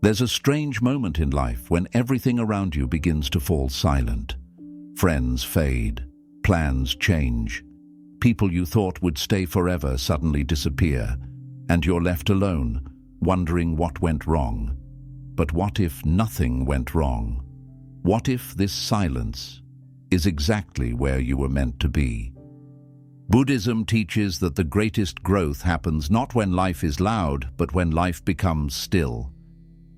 There's a strange moment in life when everything around you begins to fall silent. Friends fade, plans change. People you thought would stay forever suddenly disappear, and you're left alone, wondering what went wrong. But what if nothing went wrong? What if this silence is exactly where you were meant to be? Buddhism teaches that the greatest growth happens not when life is loud, but when life becomes still.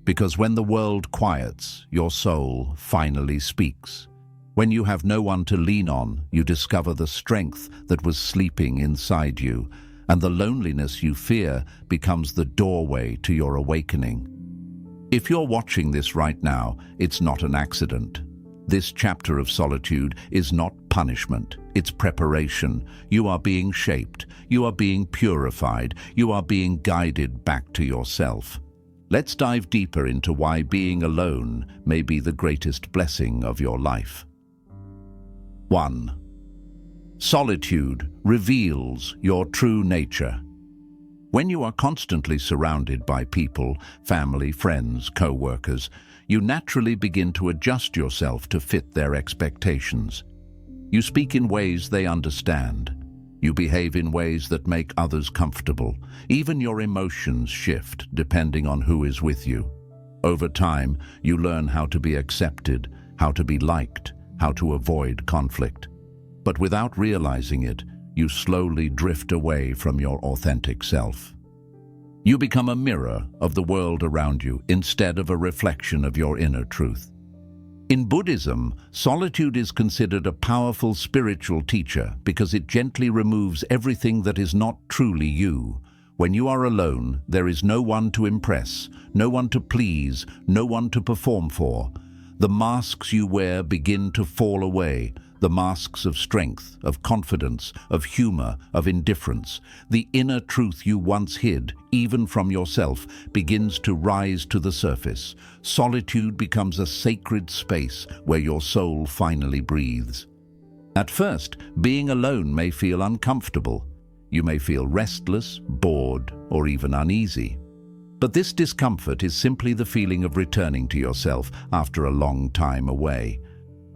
Because when the world quiets, your soul finally speaks. When you have no one to lean on, you discover the strength that was sleeping inside you, and the loneliness you fear becomes the doorway to your awakening. If you're watching this right now, it's not an accident. This chapter of solitude is not punishment, it's preparation. You are being shaped, you are being purified, you are being guided back to yourself. Let's dive deeper into why being alone may be the greatest blessing of your life. 1. Solitude reveals your true nature. When you are constantly surrounded by people, family, friends, co-workers, you naturally begin to adjust yourself to fit their expectations. You speak in ways they understand. You behave in ways that make others comfortable. Even your emotions shift depending on who is with you. Over time, you learn how to be accepted, how to be liked, how to avoid conflict. But without realizing it, you slowly drift away from your authentic self. You become a mirror of the world around you instead of a reflection of your inner truth. In Buddhism, solitude is considered a powerful spiritual teacher because it gently removes everything that is not truly you. When you are alone, there is no one to impress, no one to please, no one to perform for. The masks you wear begin to fall away, the masks of strength, of confidence, of humor, of indifference. The inner truth you once hid, even from yourself, begins to rise to the surface. Solitude becomes a sacred space where your soul finally breathes. At first, being alone may feel uncomfortable. You may feel restless, bored, or even uneasy. But this discomfort is simply the feeling of returning to yourself after a long time away.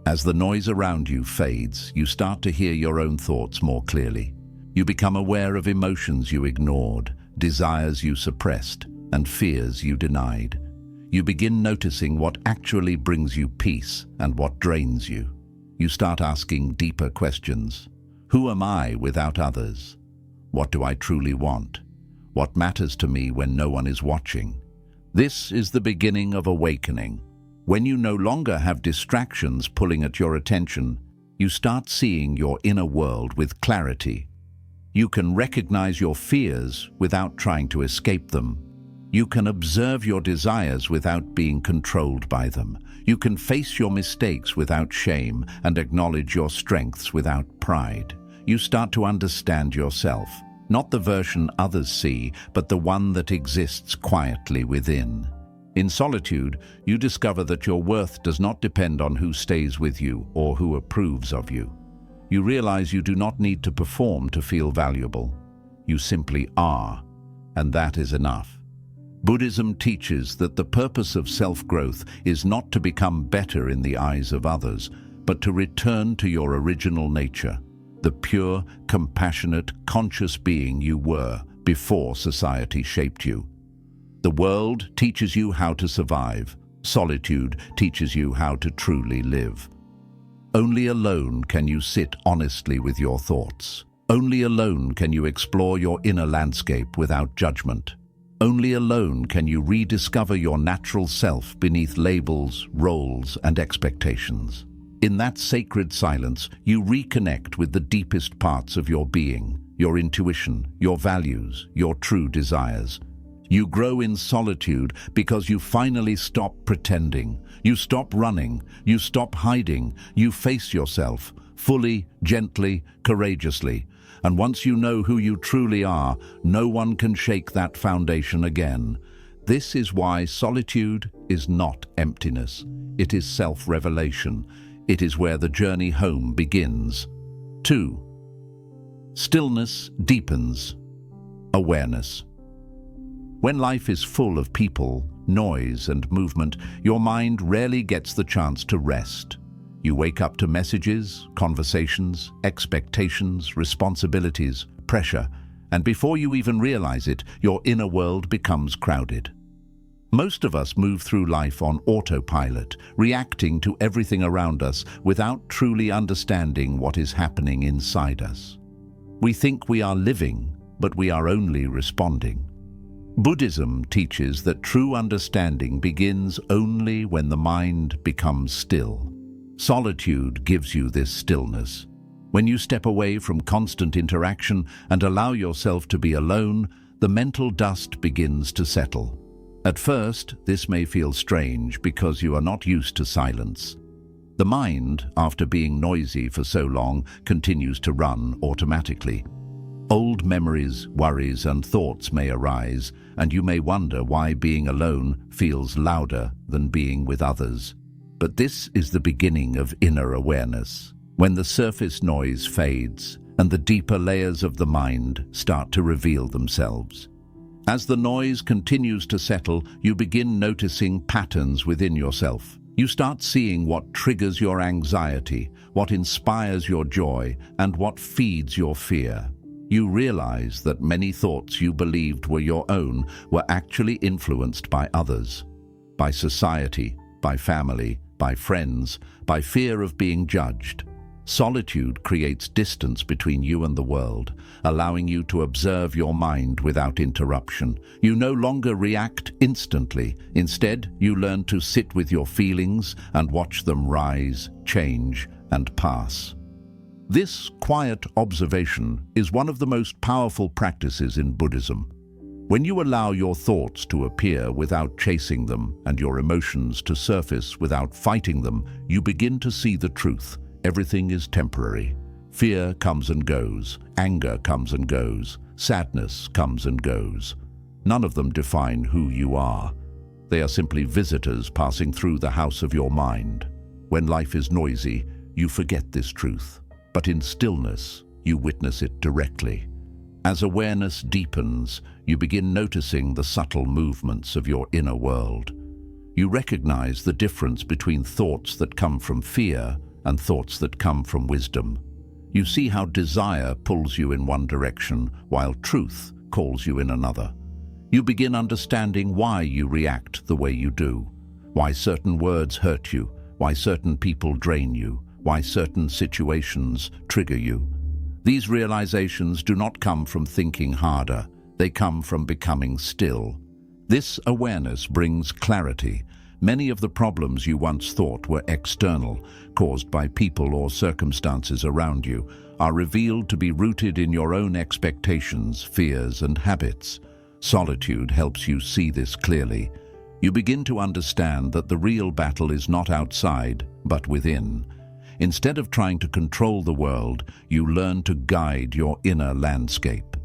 As the noise around you fades, you start to hear your own thoughts more clearly. You become aware of emotions you ignored, desires you suppressed, and fears you denied. You begin noticing what actually brings you peace and what drains you. You start asking deeper questions. Who am I without others? What do I truly want? What matters to me when no one is watching? This is the beginning of awakening. When you no longer have distractions pulling at your attention, you start seeing your inner world with clarity. You can recognize your fears without trying to escape them. You can observe your desires without being controlled by them. You can face your mistakes without shame and acknowledge your strengths without pride. You start to understand yourself, not the version others see, but the one that exists quietly within. In solitude, you discover that your worth does not depend on who stays with you or who approves of you. You realize you do not need to perform to feel valuable. You simply are, and that is enough. Buddhism teaches that the purpose of self-growth is not to become better in the eyes of others, but to return to your original nature, the pure, compassionate, conscious being you were before society shaped you. The world teaches you how to survive. Solitude teaches you how to truly live. Only alone can you sit honestly with your thoughts. Only alone can you explore your inner landscape without judgment. Only alone can you rediscover your natural self beneath labels, roles, and expectations. In that sacred silence, you reconnect with the deepest parts of your being, your intuition, your values, your true desires. You grow in solitude because you finally stop pretending. You stop running. You stop hiding. You face yourself, fully, gently, courageously. And once you know who you truly are, no one can shake that foundation again. This is why solitude is not emptiness. It is self-revelation. It is where the journey home begins. 2. Stillness deepens awareness. When life is full of people, noise, and movement, your mind rarely gets the chance to rest. You wake up to messages, conversations, expectations, responsibilities, pressure, and before you even realize it, your inner world becomes crowded. Most of us move through life on autopilot, reacting to everything around us without truly understanding what is happening inside us. We think we are living, but we are only responding. Buddhism teaches that true understanding begins only when the mind becomes still. Solitude gives you this stillness. When you step away from constant interaction and allow yourself to be alone, the mental dust begins to settle. At first, this may feel strange because you are not used to silence. The mind, after being noisy for so long, continues to run automatically. Old memories, worries, and thoughts may arise, and you may wonder why being alone feels louder than being with others. But this is the beginning of inner awareness, when the surface noise fades and the deeper layers of the mind start to reveal themselves. As the noise continues to settle, you begin noticing patterns within yourself. You start seeing what triggers your anxiety, what inspires your joy, and what feeds your fear. You realize that many thoughts you believed were your own were actually influenced by others, by society, by family, by friends, by fear of being judged. Solitude creates distance between you and the world, allowing you to observe your mind without interruption. You no longer react instantly. Instead, you learn to sit with your feelings and watch them rise, change, and pass. This quiet observation is one of the most powerful practices in Buddhism. When you allow your thoughts to appear without chasing them and your emotions to surface without fighting them, you begin to see the truth. Everything is temporary. Fear comes and goes. Anger comes and goes. Sadness comes and goes. None of them define who you are. They are simply visitors passing through the house of your mind. When life is noisy, you forget this truth. But in stillness, you witness it directly. As awareness deepens, you begin noticing the subtle movements of your inner world. You recognize the difference between thoughts that come from fear and thoughts that come from wisdom. You see how desire pulls you in one direction, while truth calls you in another. You begin understanding why you react the way you do, why certain words hurt you, why certain people drain you, why certain situations trigger you. These realizations do not come from thinking harder, they come from becoming still. This awareness brings clarity. Many of the problems you once thought were external, caused by people or circumstances around you, are revealed to be rooted in your own expectations, fears, and habits. Solitude helps you see this clearly. You begin to understand that the real battle is not outside, but within. Instead of trying to control the world, you learn to guide your inner landscape.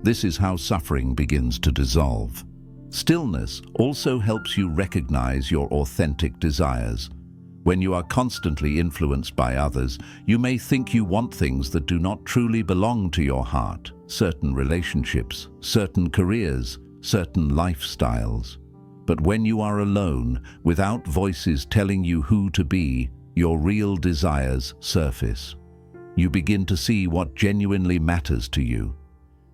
This is how suffering begins to dissolve. Stillness also helps you recognize your authentic desires. When you are constantly influenced by others, you may think you want things that do not truly belong to your heart, certain relationships, certain careers, certain lifestyles. But when you are alone, without voices telling you who to be, your real desires surface. You begin to see what genuinely matters to you.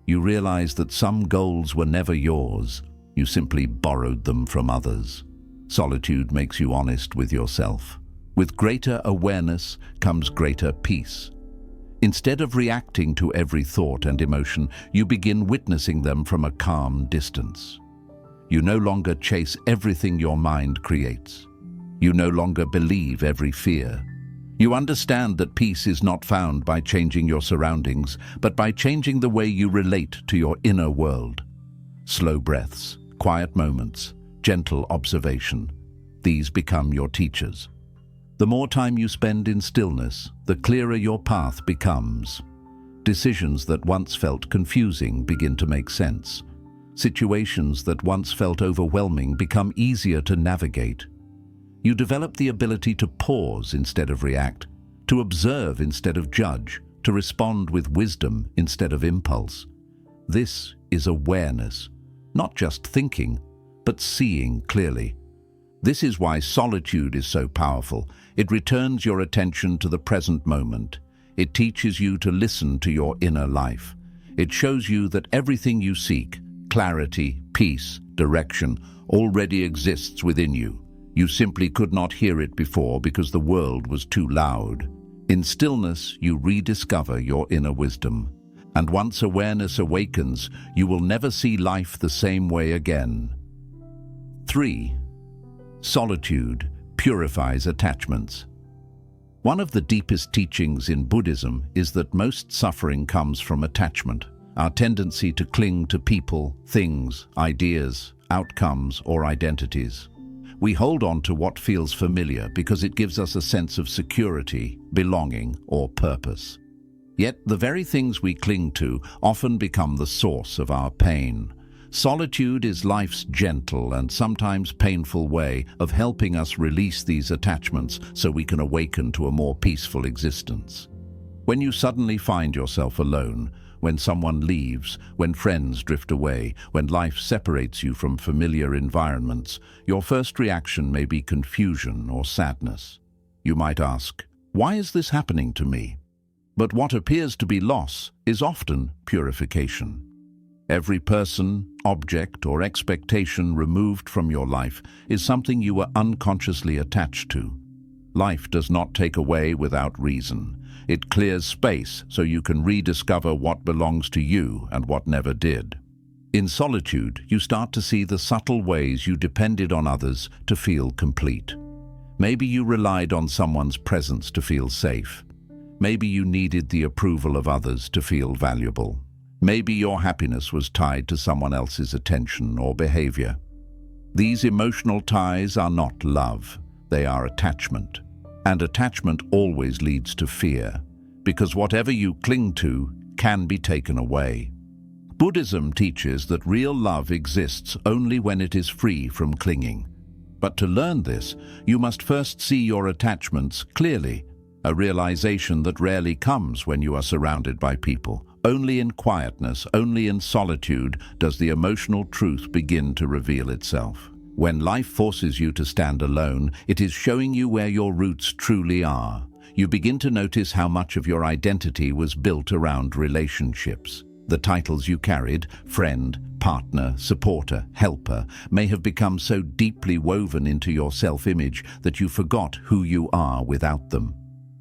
You realize that some goals were never yours. You simply borrowed them from others. Solitude makes you honest with yourself. With greater awareness comes greater peace. Instead of reacting to every thought and emotion, you begin witnessing them from a calm distance. You no longer chase everything your mind creates. You no longer believe every fear. You understand that peace is not found by changing your surroundings, but by changing the way you relate to your inner world. Slow breaths, quiet moments, gentle observation. These become your teachers. The more time you spend in stillness, the clearer your path becomes. Decisions that once felt confusing begin to make sense. Situations that once felt overwhelming become easier to navigate. You develop the ability to pause instead of react, to observe instead of judge, to respond with wisdom instead of impulse. This is awareness, not just thinking, but seeing clearly. This is why solitude is so powerful. It returns your attention to the present moment. It teaches you to listen to your inner life. It shows you that everything you seek, clarity, peace, direction, already exists within you. You simply could not hear it before because the world was too loud. In stillness, you rediscover your inner wisdom. And once awareness awakens, you will never see life the same way again. 3. Solitude purifies attachments. One of the deepest teachings in Buddhism is that most suffering comes from attachment, our tendency to cling to people, things, ideas, outcomes, or identities. We hold on to what feels familiar because it gives us a sense of security, belonging, or purpose. Yet the very things we cling to often become the source of our pain. Solitude is life's gentle and sometimes painful way of helping us release these attachments so we can awaken to a more peaceful existence. When you suddenly find yourself alone, when someone leaves, when friends drift away, when life separates you from familiar environments, your first reaction may be confusion or sadness. You might ask, "Why is this happening to me?" But what appears to be loss is often purification. Every person, object, or expectation removed from your life is something you were unconsciously attached to. Life does not take away without reason. It clears space so you can rediscover what belongs to you and what never did. In solitude, you start to see the subtle ways you depended on others to feel complete. Maybe you relied on someone's presence to feel safe. Maybe you needed the approval of others to feel valuable. Maybe your happiness was tied to someone else's attention or behavior. These emotional ties are not love, they are attachment. And attachment always leads to fear, because whatever you cling to can be taken away. Buddhism teaches that real love exists only when it is free from clinging. But to learn this, you must first see your attachments clearly, a realization that rarely comes when you are surrounded by people. Only in quietness, only in solitude does the emotional truth begin to reveal itself. When life forces you to stand alone, it is showing you where your roots truly are. You begin to notice how much of your identity was built around relationships. The titles you carried, friend, partner, supporter, helper, may have become so deeply woven into your self-image that you forgot who you are without them.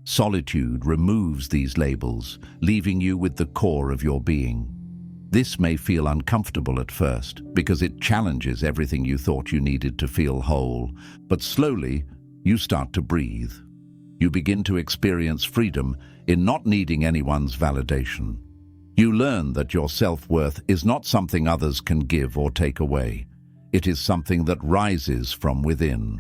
Solitude removes these labels, leaving you with the core of your being. This may feel uncomfortable at first, because it challenges everything you thought you needed to feel whole, but slowly, you start to breathe. You begin to experience freedom in not needing anyone's validation. You learn that your self-worth is not something others can give or take away. It is something that rises from within.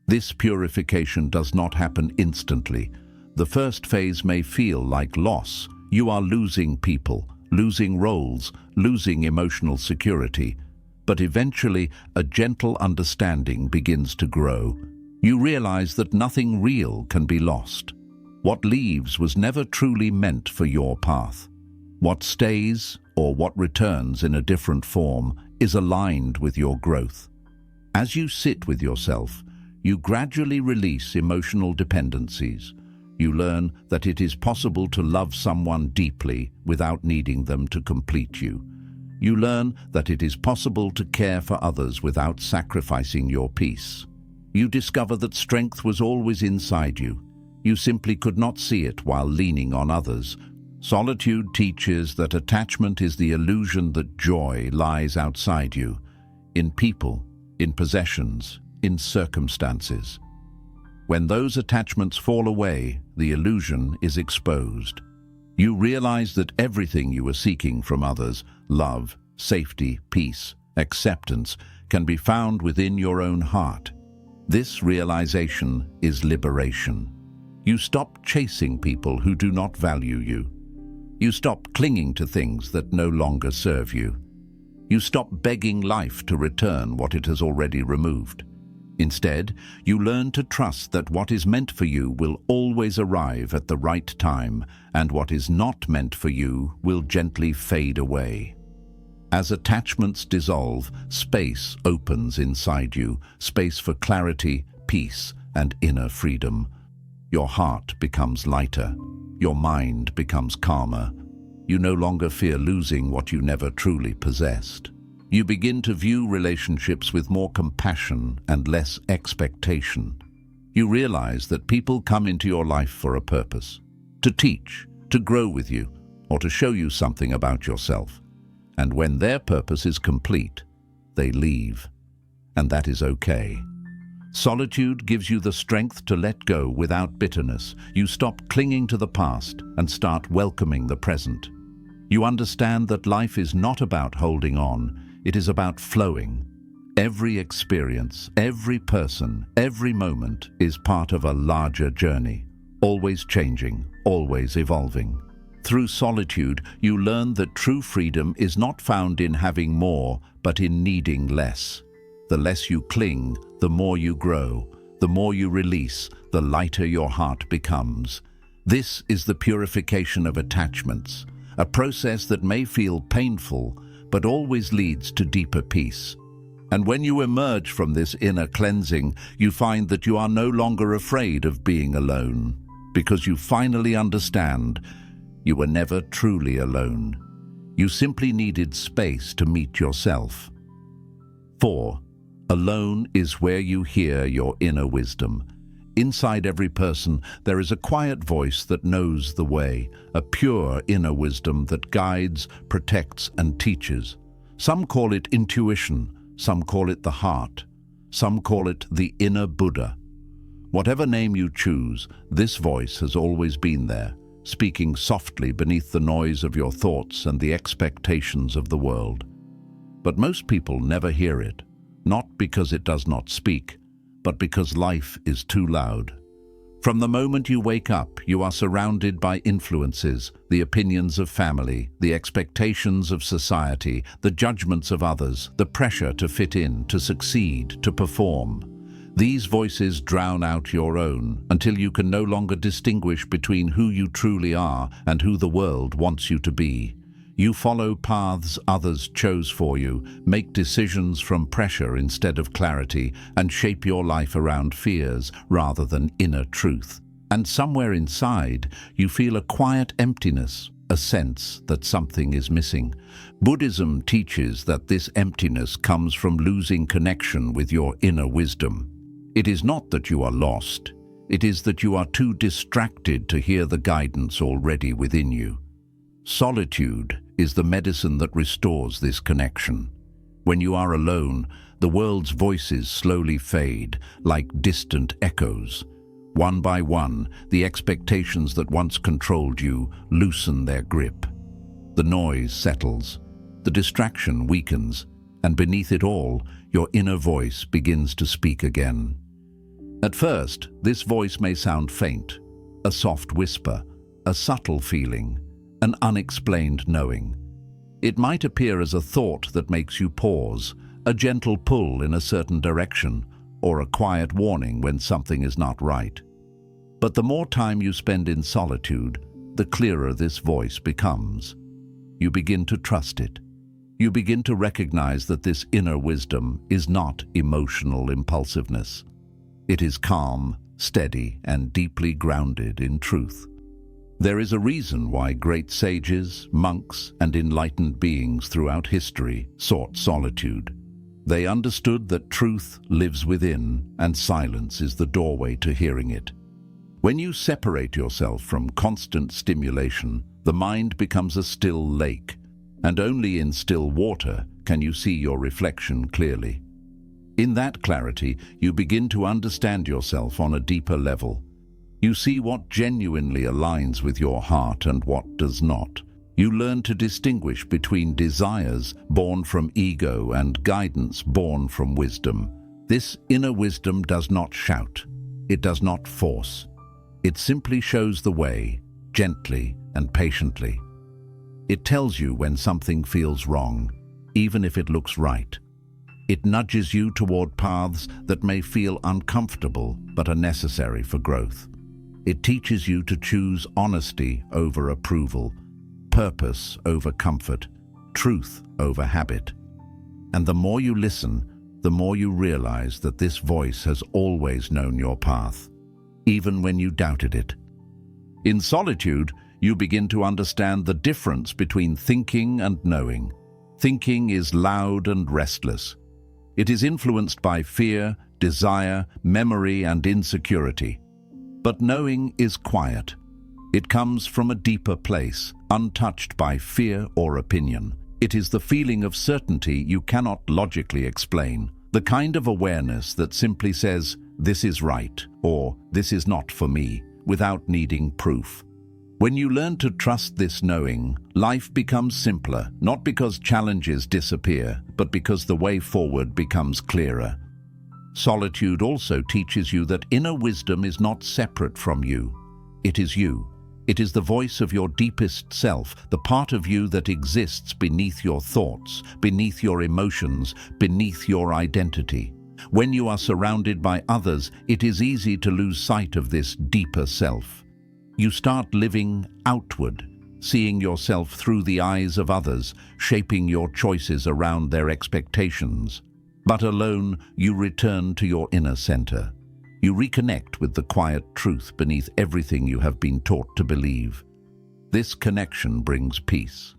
This purification does not happen instantly. The first phase may feel like loss. You are losing people, losing roles, losing emotional security. But eventually, a gentle understanding begins to grow. You realize that nothing real can be lost. What leaves was never truly meant for your path. What stays, or what returns in a different form, is aligned with your growth. As you sit with yourself, you gradually release emotional dependencies. You learn that it is possible to love someone deeply without needing them to complete you. You learn that it is possible to care for others without sacrificing your peace. You discover that strength was always inside you. You simply could not see it while leaning on others. Solitude teaches that attachment is the illusion that joy lies outside you, in people, in possessions, in circumstances. When those attachments fall away, the illusion is exposed. You realize that everything you were seeking from others, love, safety, peace, acceptance, can be found within your own heart. This realization is liberation. You stop chasing people who do not value you. You stop clinging to things that no longer serve you. You stop begging life to return what it has already removed. Instead, you learn to trust that what is meant for you will always arrive at the right time, and what is not meant for you will gently fade away. As attachments dissolve, space opens inside you, space for clarity, peace, and inner freedom. Your heart becomes lighter. Your mind becomes calmer. You no longer fear losing what you never truly possessed. You begin to view relationships with more compassion and less expectation. You realize that people come into your life for a purpose, to teach, to grow with you, or to show you something about yourself. And when their purpose is complete, they leave. And that is okay. Solitude gives you the strength to let go without bitterness. You stop clinging to the past and start welcoming the present. You understand that life is not about holding on, it is about flowing. Every experience, every person, every moment is part of a larger journey, always changing, always evolving. Through solitude, you learn that true freedom is not found in having more, but in needing less. The less you cling, the more you grow. The more you release, the lighter your heart becomes. This is the purification of attachments, a process that may feel painful, but always leads to deeper peace. And when you emerge from this inner cleansing, you find that you are no longer afraid of being alone, because you finally understand you were never truly alone. You simply needed space to meet yourself. 4. Alone is where you hear your inner wisdom. Inside every person, there is a quiet voice that knows the way, a pure inner wisdom that guides, protects, and teaches. Some call it intuition, some call it the heart, some call it the inner Buddha. Whatever name you choose, this voice has always been there, speaking softly beneath the noise of your thoughts and the expectations of the world. But most people never hear it, not because it does not speak, but because life is too loud. From the moment you wake up, you are surrounded by influences, the opinions of family, the expectations of society, the judgments of others, the pressure to fit in, to succeed, to perform. These voices drown out your own until you can no longer distinguish between who you truly are and who the world wants you to be. You follow paths others chose for you, make decisions from pressure instead of clarity, and shape your life around fears rather than inner truth. And somewhere inside, you feel a quiet emptiness, a sense that something is missing. Buddhism teaches that this emptiness comes from losing connection with your inner wisdom. It is not that you are lost, it is that you are too distracted to hear the guidance already within you. Solitude is the medicine that restores this connection. When you are alone, the world's voices slowly fade, like distant echoes. One by one, the expectations that once controlled you loosen their grip. The noise settles, the distraction weakens, and beneath it all, your inner voice begins to speak again. At first, this voice may sound faint, a soft whisper, a subtle feeling, an unexplained knowing. It might appear as a thought that makes you pause, a gentle pull in a certain direction, or a quiet warning when something is not right. But the more time you spend in solitude, the clearer this voice becomes. You begin to trust it. You begin to recognize that this inner wisdom is not emotional impulsiveness. It is calm, steady, and deeply grounded in truth. There is a reason why great sages, monks, and enlightened beings throughout history sought solitude. They understood that truth lives within, and silence is the doorway to hearing it. When you separate yourself from constant stimulation, the mind becomes a still lake, and only in still water can you see your reflection clearly. In that clarity, you begin to understand yourself on a deeper level. You see what genuinely aligns with your heart and what does not. You learn to distinguish between desires born from ego and guidance born from wisdom. This inner wisdom does not shout. It does not force. It simply shows the way, gently and patiently. It tells you when something feels wrong, even if it looks right. It nudges you toward paths that may feel uncomfortable but are necessary for growth. It teaches you to choose honesty over approval, purpose over comfort, truth over habit. And the more you listen, the more you realize that this voice has always known your path, even when you doubted it. In solitude, you begin to understand the difference between thinking and knowing. Thinking is loud and restless. It is influenced by fear, desire, memory, and insecurity. But knowing is quiet. It comes from a deeper place, untouched by fear or opinion. It is the feeling of certainty you cannot logically explain, the kind of awareness that simply says, "This is right," or "This is not for me," without needing proof. When you learn to trust this knowing, life becomes simpler, not because challenges disappear, but because the way forward becomes clearer. Solitude also teaches you that inner wisdom is not separate from you. It is you. It is the voice of your deepest self, the part of you that exists beneath your thoughts, beneath your emotions, beneath your identity. When you are surrounded by others, it is easy to lose sight of this deeper self. You start living outward, seeing yourself through the eyes of others, shaping your choices around their expectations. But alone, you return to your inner center. You reconnect with the quiet truth beneath everything you have been taught to believe. This connection brings peace.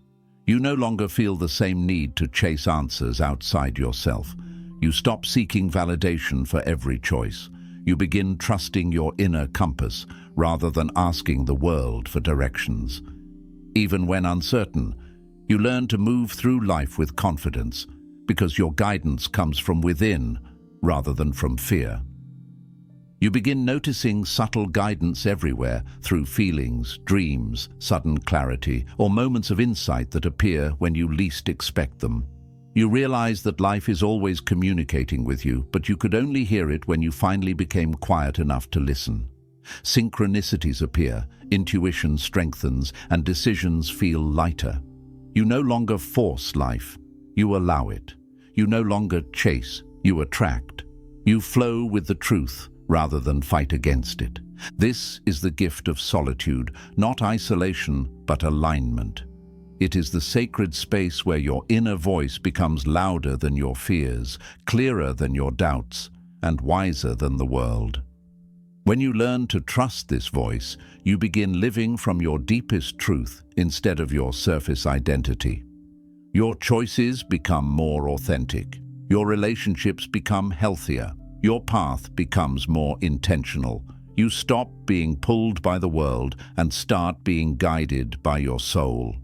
You no longer feel the same need to chase answers outside yourself. You stop seeking validation for every choice. You begin trusting your inner compass rather than asking the world for directions. Even when uncertain, you learn to move through life with confidence because your guidance comes from within rather than from fear. You begin noticing subtle guidance everywhere through feelings, dreams, sudden clarity, or moments of insight that appear when you least expect them. You realize that life is always communicating with you, but you could only hear it when you finally became quiet enough to listen. Synchronicities appear, intuition strengthens, and decisions feel lighter. You no longer force life, you allow it. You no longer chase, you attract. You flow with the truth rather than fight against it. This is the gift of solitude, not isolation, but alignment. It is the sacred space where your inner voice becomes louder than your fears, clearer than your doubts, and wiser than the world. When you learn to trust this voice, you begin living from your deepest truth instead of your surface identity. Your choices become more authentic. Your relationships become healthier. Your path becomes more intentional. You stop being pulled by the world and start being guided by your soul.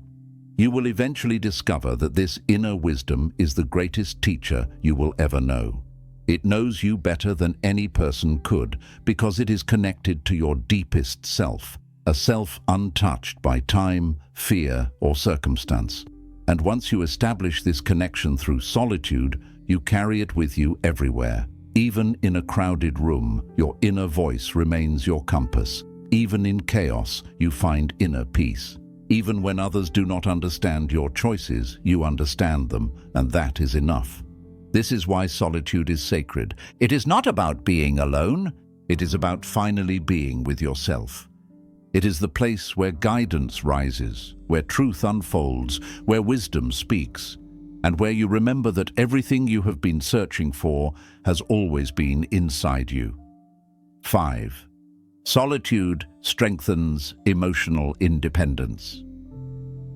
You will eventually discover that this inner wisdom is the greatest teacher you will ever know. It knows you better than any person could because it is connected to your deepest self, a self untouched by time, fear, or circumstance. And once you establish this connection through solitude, you carry it with you everywhere. Even in a crowded room, your inner voice remains your compass. Even in chaos, you find inner peace. Even when others do not understand your choices, you understand them, and that is enough. This is why solitude is sacred. It is not about being alone. It is about finally being with yourself. It is the place where guidance rises, where truth unfolds, where wisdom speaks, and where you remember that everything you have been searching for has always been inside you. 5. Solitude strengthens emotional independence.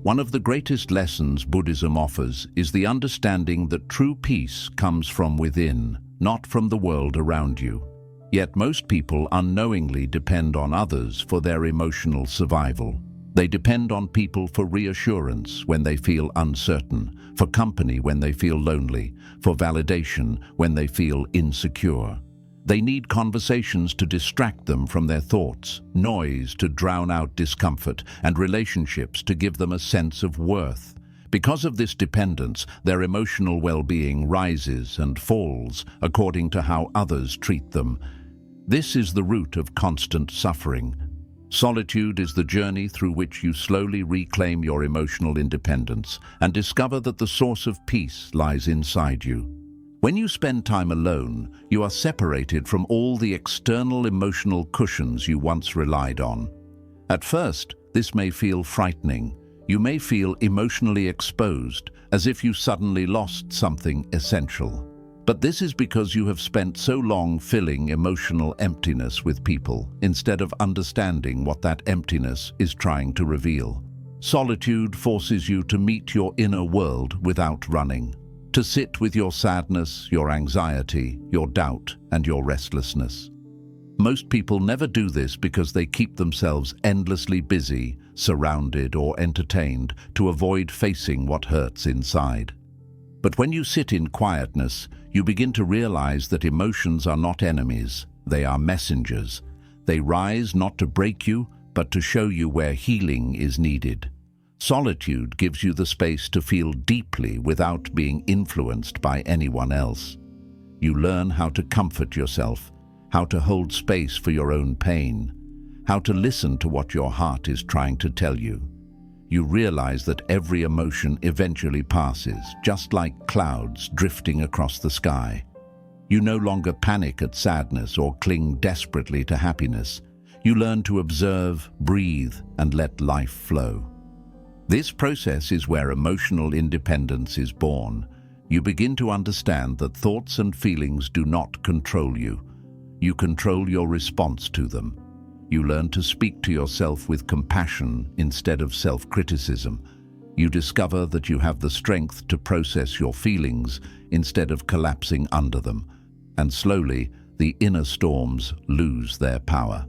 One of the greatest lessons Buddhism offers is the understanding that true peace comes from within, not from the world around you. Yet most people unknowingly depend on others for their emotional survival. They depend on people for reassurance when they feel uncertain, for company when they feel lonely, for validation when they feel insecure. They need conversations to distract them from their thoughts, noise to drown out discomfort, and relationships to give them a sense of worth. Because of this dependence, their emotional well-being rises and falls according to how others treat them. This is the root of constant suffering. Solitude is the journey through which you slowly reclaim your emotional independence and discover that the source of peace lies inside you. When you spend time alone, you are separated from all the external emotional cushions you once relied on. At first, this may feel frightening. You may feel emotionally exposed, as if you suddenly lost something essential. But this is because you have spent so long filling emotional emptiness with people, instead of understanding what that emptiness is trying to reveal. Solitude forces you to meet your inner world without running, to sit with your sadness, your anxiety, your doubt, and your restlessness. Most people never do this because they keep themselves endlessly busy, surrounded, or entertained to avoid facing what hurts inside. But when you sit in quietness, you begin to realize that emotions are not enemies, they are messengers. They rise not to break you, but to show you where healing is needed. Solitude gives you the space to feel deeply without being influenced by anyone else. You learn how to comfort yourself, how to hold space for your own pain, how to listen to what your heart is trying to tell you. You realize that every emotion eventually passes, just like clouds drifting across the sky. You no longer panic at sadness or cling desperately to happiness. You learn to observe, breathe, and let life flow. This process is where emotional independence is born. You begin to understand that thoughts and feelings do not control you. You control your response to them. You learn to speak to yourself with compassion instead of self-criticism. You discover that you have the strength to process your feelings instead of collapsing under them. And slowly, the inner storms lose their power.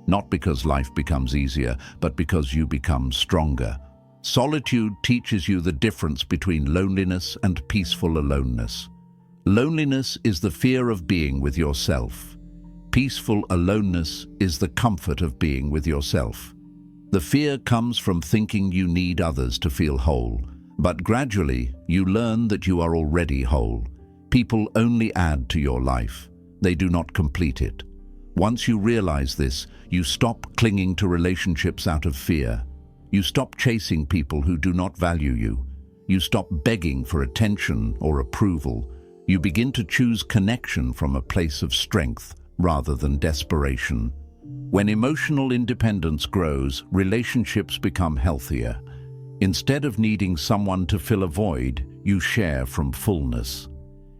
Not because life becomes easier, but because you become stronger. Solitude teaches you the difference between loneliness and peaceful aloneness. Loneliness is the fear of being with yourself. Peaceful aloneness is the comfort of being with yourself. The fear comes from thinking you need others to feel whole, but gradually you learn that you are already whole. People only add to your life. They do not complete it. Once you realize this, you stop clinging to relationships out of fear. You stop chasing people who do not value you. You stop begging for attention or approval. You begin to choose connection from a place of strength rather than desperation. When emotional independence grows, relationships become healthier. Instead of needing someone to fill a void, you share from fullness.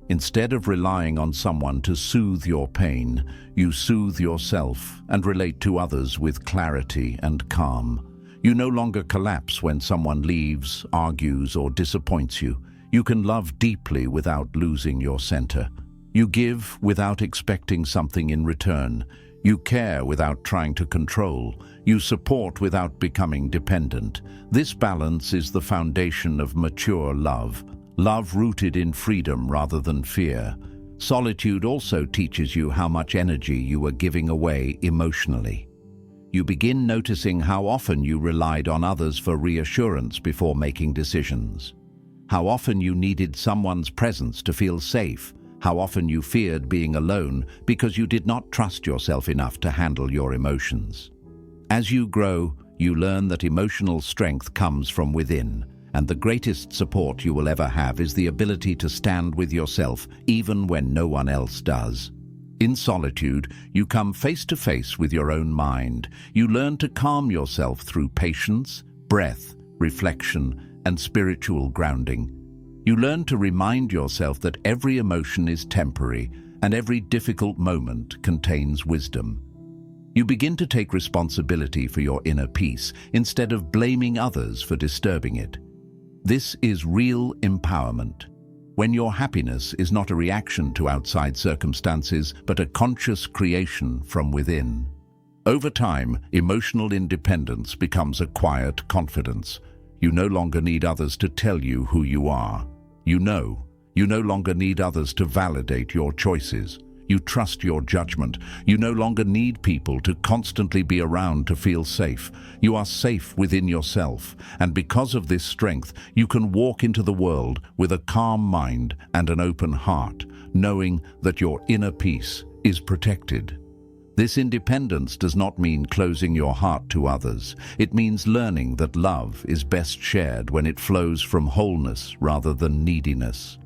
Instead of relying on someone to soothe your pain, you soothe yourself and relate to others with clarity and calm. You no longer collapse when someone leaves, argues, or disappoints you. You can love deeply without losing your center. You give without expecting something in return. You care without trying to control. You support without becoming dependent. This balance is the foundation of mature love. Love rooted in freedom rather than fear. Solitude also teaches you how much energy you are giving away emotionally. You begin noticing how often you relied on others for reassurance before making decisions. How often you needed someone's presence to feel safe. How often you feared being alone because you did not trust yourself enough to handle your emotions. As you grow, you learn that emotional strength comes from within, and the greatest support you will ever have is the ability to stand with yourself even when no one else does. In solitude, you come face to face with your own mind. You learn to calm yourself through patience, breath, reflection, and spiritual grounding. You learn to remind yourself that every emotion is temporary and every difficult moment contains wisdom. You begin to take responsibility for your inner peace instead of blaming others for disturbing it. This is real empowerment. When your happiness is not a reaction to outside circumstances, but a conscious creation from within. Over time, emotional independence becomes a quiet confidence. You no longer need others to tell you who you are. You no longer need others to validate your choices. You trust your judgment. You no longer need people to constantly be around to feel safe. You are safe within yourself, and because of this strength, you can walk into the world with a calm mind and an open heart, knowing that your inner peace is protected. This independence does not mean closing your heart to others. It means learning that love is best shared when it flows from wholeness rather than neediness.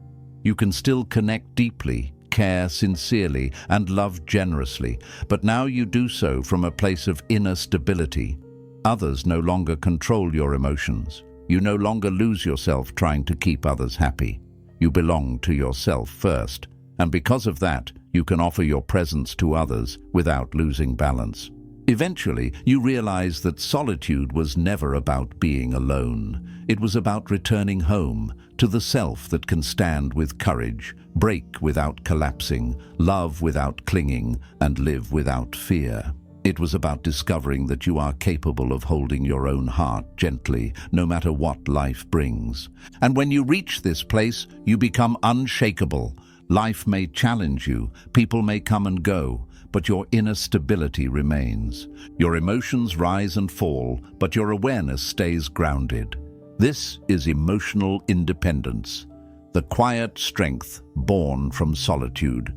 You can still connect deeply, care sincerely, and love generously, but now you do so from a place of inner stability. Others no longer control your emotions. You no longer lose yourself trying to keep others happy. You belong to yourself first, and because of that, you can offer your presence to others without losing balance. Eventually, you realize that solitude was never about being alone. It was about returning home to the self that can stand with courage, break without collapsing, love without clinging, and live without fear. It was about discovering that you are capable of holding your own heart gently, no matter what life brings. And when you reach this place, you become unshakable. Life may challenge you, people may come and go, but your inner stability remains. Your emotions rise and fall, but your awareness stays grounded. This is emotional independence, the quiet strength born from solitude,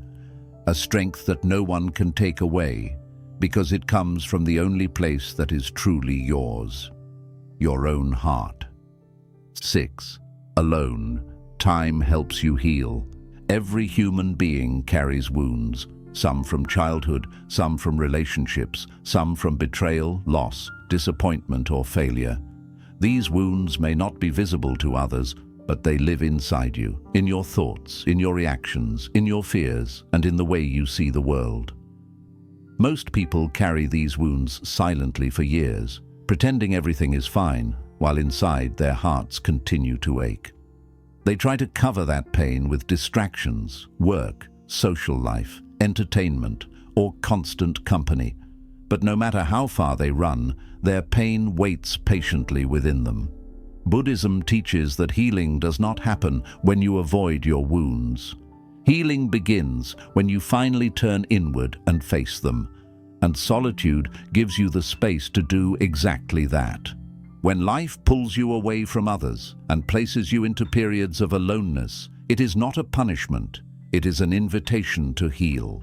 a strength that no one can take away, because it comes from the only place that is truly yours, your own heart. 6. Alone. Time helps you heal. Every human being carries wounds, some from childhood, some from relationships, some from betrayal, loss, disappointment, or failure. These wounds may not be visible to others, but they live inside you, in your thoughts, in your reactions, in your fears, and in the way you see the world. Most people carry these wounds silently for years, pretending everything is fine, while inside their hearts continue to ache. They try to cover that pain with distractions, work, social life, entertainment, or constant company. But no matter how far they run, their pain waits patiently within them. Buddhism teaches that healing does not happen when you avoid your wounds. Healing begins when you finally turn inward and face them, and solitude gives you the space to do exactly that. When life pulls you away from others and places you into periods of aloneness, it is not a punishment, it is an invitation to heal.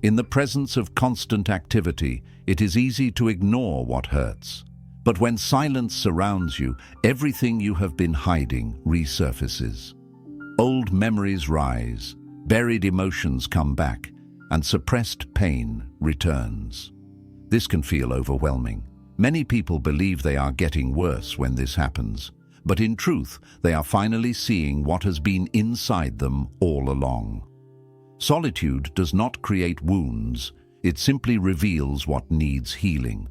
In the presence of constant activity, it is easy to ignore what hurts. But when silence surrounds you, everything you have been hiding resurfaces. Old memories rise, buried emotions come back, and suppressed pain returns. This can feel overwhelming. Many people believe they are getting worse when this happens, but in truth, they are finally seeing what has been inside them all along. Solitude does not create wounds, it simply reveals what needs healing.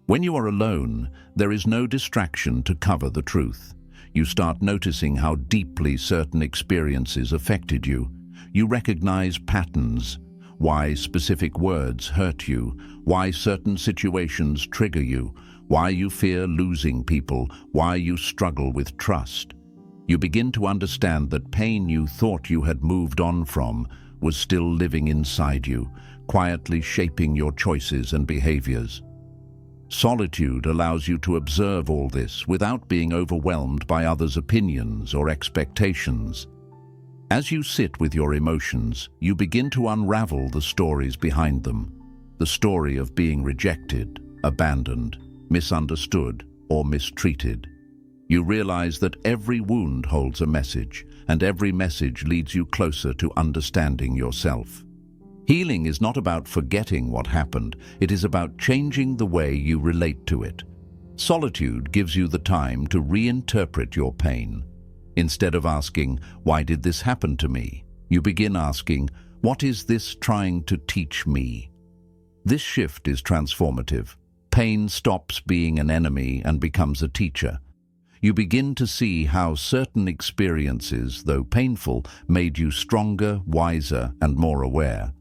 When you are alone, there is no distraction to cover the truth. You start noticing how deeply certain experiences affected you. You recognize patterns, why specific words hurt you, why certain situations trigger you, why you fear losing people, why you struggle with trust. You begin to understand that pain you thought you had moved on from was still living inside you, quietly shaping your choices and behaviors. Solitude allows you to observe all this without being overwhelmed by others' opinions or expectations. As you sit with your emotions, you begin to unravel the stories behind them. The story of being rejected, abandoned, misunderstood, or mistreated. You realize that every wound holds a message, and every message leads you closer to understanding yourself. Healing is not about forgetting what happened, it is about changing the way you relate to it. Solitude gives you the time to reinterpret your pain. Instead of asking, "Why did this happen to me?" you begin asking, "What is this trying to teach me?" This shift is transformative. Pain stops being an enemy and becomes a teacher. You begin to see how certain experiences, though painful, made you stronger, wiser, and more aware.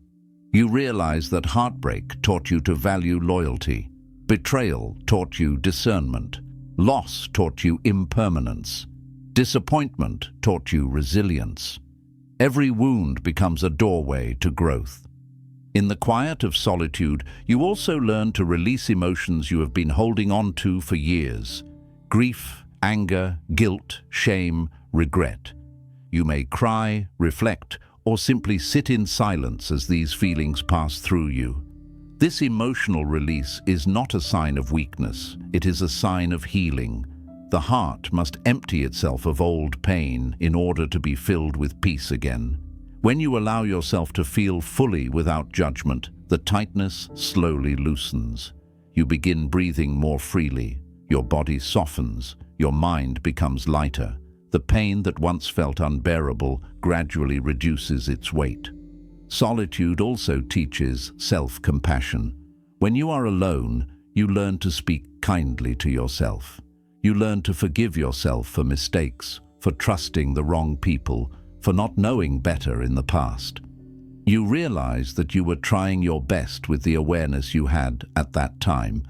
You realize that heartbreak taught you to value loyalty, betrayal taught you discernment, loss taught you impermanence, disappointment taught you resilience. Every wound becomes a doorway to growth. In the quiet of solitude, you also learn to release emotions you have been holding on to for years. Grief, anger, guilt, shame, regret. You may cry, reflect, or simply sit in silence as these feelings pass through you. This emotional release is not a sign of weakness, it is a sign of healing. The heart must empty itself of old pain in order to be filled with peace again. When you allow yourself to feel fully without judgment, the tightness slowly loosens. You begin breathing more freely. Your body softens, your mind becomes lighter. The pain that once felt unbearable gradually reduces its weight. Solitude also teaches self-compassion. When you are alone, you learn to speak kindly to yourself. You learn to forgive yourself for mistakes, for trusting the wrong people, for not knowing better in the past. You realize that you were trying your best with the awareness you had at that time.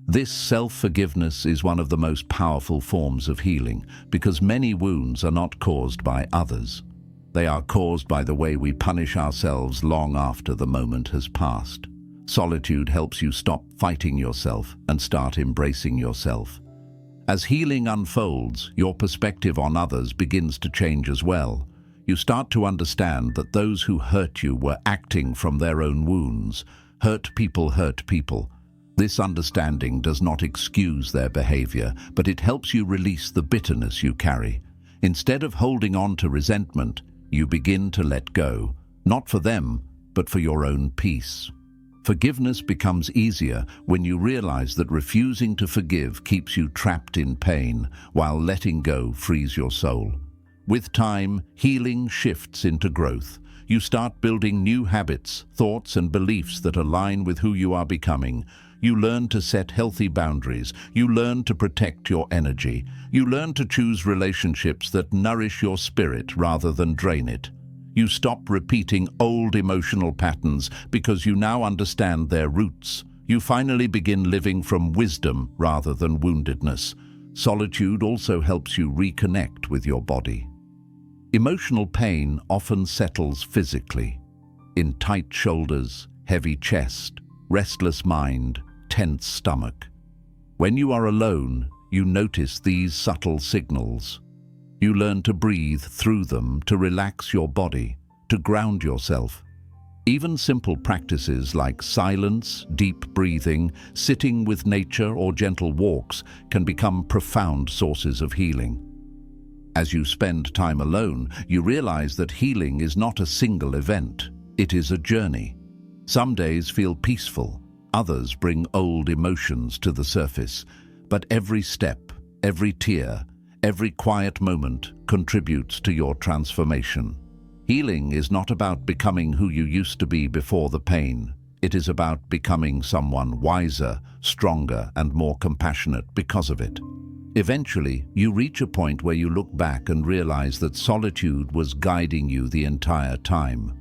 This self-forgiveness is one of the most powerful forms of healing, because many wounds are not caused by others. They are caused by the way we punish ourselves long after the moment has passed. Solitude helps you stop fighting yourself and start embracing yourself. As healing unfolds, your perspective on others begins to change as well. You start to understand that those who hurt you were acting from their own wounds. Hurt people hurt people. This understanding does not excuse their behavior, but it helps you release the bitterness you carry. Instead of holding on to resentment, you begin to let go, not for them, but for your own peace. Forgiveness becomes easier when you realize that refusing to forgive keeps you trapped in pain, while letting go frees your soul. With time, healing shifts into growth. You start building new habits, thoughts, and beliefs that align with who you are becoming. You learn to set healthy boundaries. You learn to protect your energy. You learn to choose relationships that nourish your spirit rather than drain it. You stop repeating old emotional patterns because you now understand their roots. You finally begin living from wisdom rather than woundedness. Solitude also helps you reconnect with your body. Emotional pain often settles physically, in tight shoulders, heavy chest, restless mind, tense stomach. When you are alone, you notice these subtle signals. You learn to breathe through them, to relax your body, to ground yourself. Even simple practices like silence, deep breathing, sitting with nature, or gentle walks can become profound sources of healing. As you spend time alone, you realize that healing is not a single event. It is a journey. Some days feel peaceful, others bring old emotions to the surface, but every step, every tear, every quiet moment contributes to your transformation. Healing is not about becoming who you used to be before the pain. It is about becoming someone wiser, stronger, and more compassionate because of it. Eventually, you reach a point where you look back and realize that solitude was guiding you the entire time.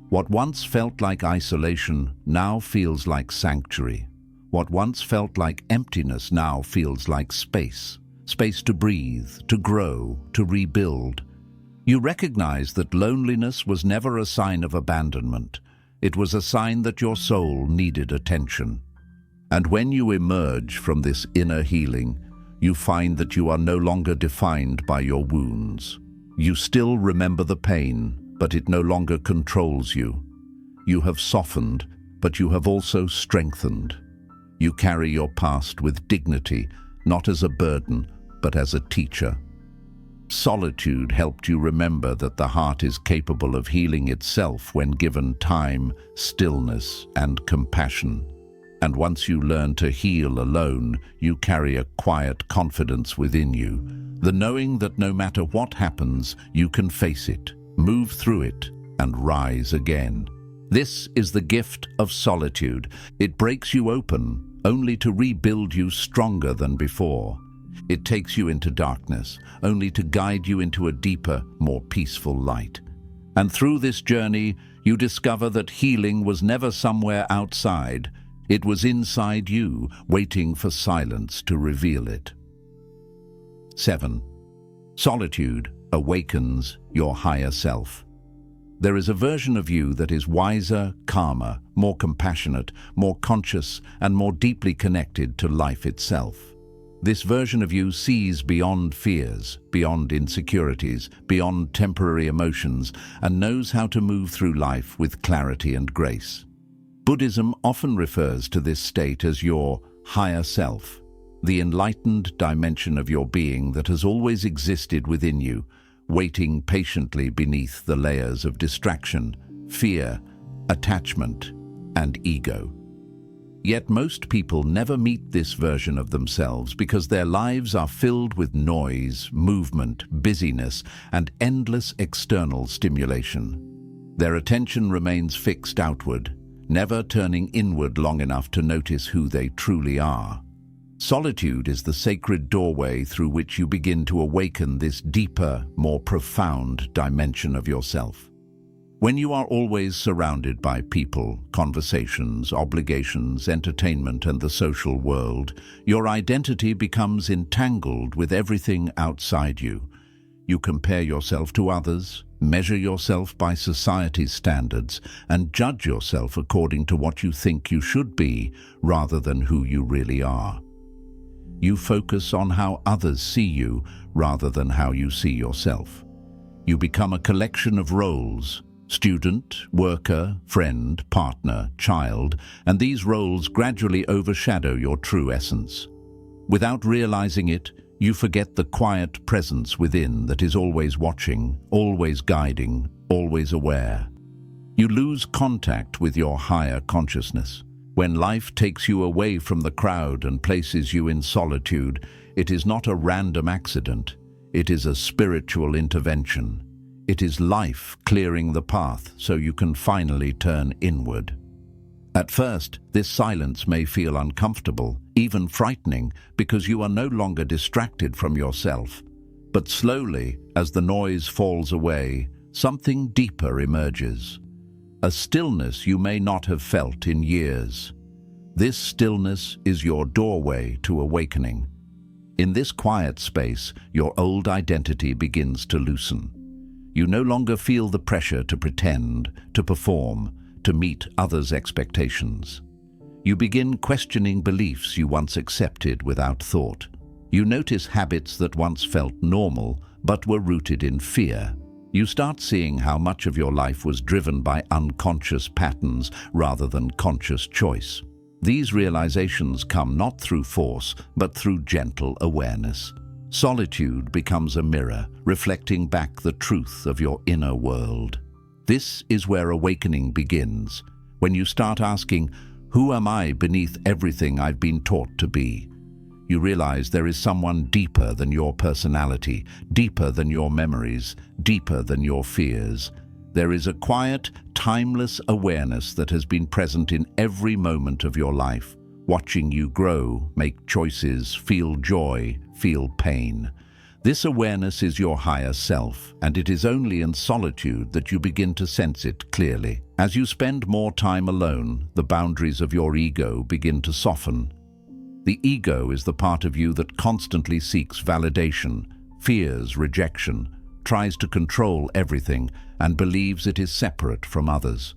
What once felt like isolation now feels like sanctuary. What once felt like emptiness now feels like space. Space to breathe, to grow, to rebuild. You recognize that loneliness was never a sign of abandonment. It was a sign that your soul needed attention. And when you emerge from this inner healing, you find that you are no longer defined by your wounds. You still remember the pain, but it no longer controls you. You have softened, but you have also strengthened. You carry your past with dignity, not as a burden, but as a teacher. Solitude helped you remember that the heart is capable of healing itself when given time, stillness, and compassion. And once you learn to heal alone, you carry a quiet confidence within you, the knowing that no matter what happens, you can face it, move through it, and rise again. This is the gift of solitude. It breaks you open, only to rebuild you stronger than before. It takes you into darkness, only to guide you into a deeper, more peaceful light. And through this journey, you discover that healing was never somewhere outside. It was inside you, waiting for silence to reveal it. 7. Solitude awakens your higher self. There is a version of you that is wiser, calmer, more compassionate, more conscious, and more deeply connected to life itself. This version of you sees beyond fears, beyond insecurities, beyond temporary emotions, and knows how to move through life with clarity and grace. Buddhism often refers to this state as your higher self, the enlightened dimension of your being that has always existed within you, waiting patiently beneath the layers of distraction, fear, attachment, and ego. Yet most people never meet this version of themselves because their lives are filled with noise, movement, busyness, and endless external stimulation. Their attention remains fixed outward, never turning inward long enough to notice who they truly are. Solitude is the sacred doorway through which you begin to awaken this deeper, more profound dimension of yourself. When you are always surrounded by people, conversations, obligations, entertainment, and the social world, your identity becomes entangled with everything outside you. You compare yourself to others, measure yourself by society's standards, and judge yourself according to what you think you should be rather than who you really are. You focus on how others see you rather than how you see yourself. You become a collection of roles: student, worker, friend, partner, child, and these roles gradually overshadow your true essence. Without realizing it, you forget the quiet presence within that is always watching, always guiding, always aware. You lose contact with your higher consciousness. When life takes you away from the crowd and places you in solitude, it is not a random accident. It is a spiritual intervention. It is life clearing the path so you can finally turn inward. At first, this silence may feel uncomfortable, even frightening, because you are no longer distracted from yourself. But slowly, as the noise falls away, something deeper emerges. A stillness you may not have felt in years. This stillness is your doorway to awakening. In this quiet space, your old identity begins to loosen. You no longer feel the pressure to pretend, to perform, to meet others' expectations. You begin questioning beliefs you once accepted without thought. You notice habits that once felt normal but were rooted in fear. You start seeing how much of your life was driven by unconscious patterns rather than conscious choice. These realizations come not through force, but through gentle awareness. Solitude becomes a mirror, reflecting back the truth of your inner world. This is where awakening begins, when you start asking, "Who am I beneath everything I've been taught to be?" You realize there is someone deeper than your personality, deeper than your memories, deeper than your fears. There is a quiet, timeless awareness that has been present in every moment of your life, watching you grow, make choices, feel joy, feel pain. This awareness is your higher self, and it is only in solitude that you begin to sense it clearly. As you spend more time alone, the boundaries of your ego begin to soften. The ego is the part of you that constantly seeks validation, fears rejection, tries to control everything, and believes it is separate from others.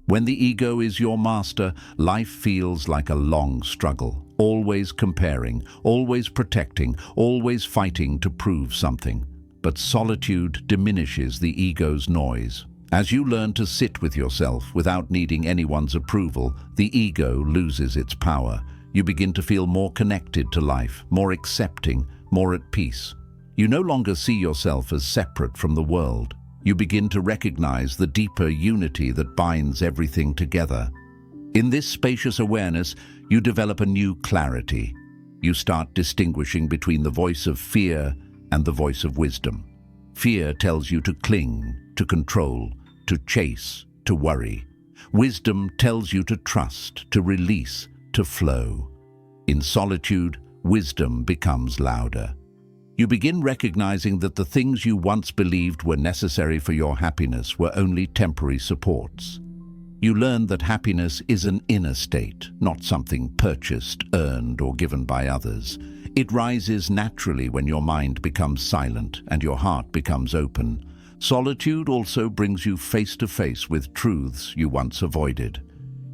When the ego is your master, life feels like a long struggle, always comparing, always protecting, always fighting to prove something. But solitude diminishes the ego's noise. As you learn to sit with yourself without needing anyone's approval, the ego loses its power. You begin to feel more connected to life, more accepting, more at peace. You no longer see yourself as separate from the world. You begin to recognize the deeper unity that binds everything together. In this spacious awareness, you develop a new clarity. You start distinguishing between the voice of fear and the voice of wisdom. Fear tells you to cling, to control, to chase, to worry. Wisdom tells you to trust, to release, to flow. In solitude, wisdom becomes louder. You begin recognizing that the things you once believed were necessary for your happiness were only temporary supports. You learn that happiness is an inner state, not something purchased, earned, or given by others. It rises naturally when your mind becomes silent and your heart becomes open. Solitude also brings you face to face with truths you once avoided.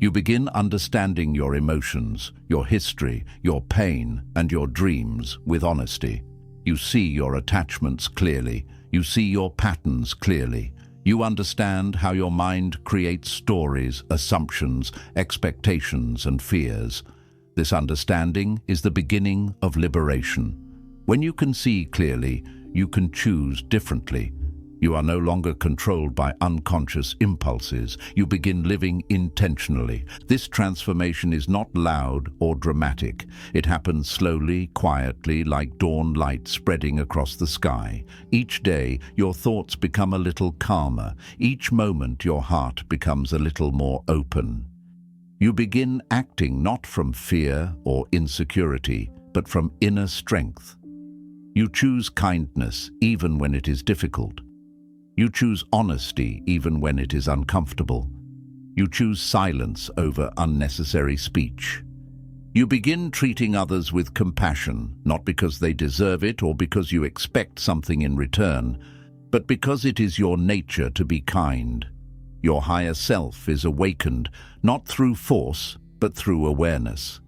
You begin understanding your emotions, your history, your pain, and your dreams with honesty. You see your attachments clearly. You see your patterns clearly. You understand how your mind creates stories, assumptions, expectations, and fears. This understanding is the beginning of liberation. When you can see clearly, you can choose differently. You are no longer controlled by unconscious impulses. You begin living intentionally. This transformation is not loud or dramatic. It happens slowly, quietly, like dawn light spreading across the sky. Each day, your thoughts become a little calmer. Each moment, your heart becomes a little more open. You begin acting not from fear or insecurity, but from inner strength. You choose kindness even when it is difficult. You choose honesty even when it is uncomfortable. You choose silence over unnecessary speech. You begin treating others with compassion, not because they deserve it or because you expect something in return, but because it is your nature to be kind. Your higher self is awakened, not through force, but through awareness.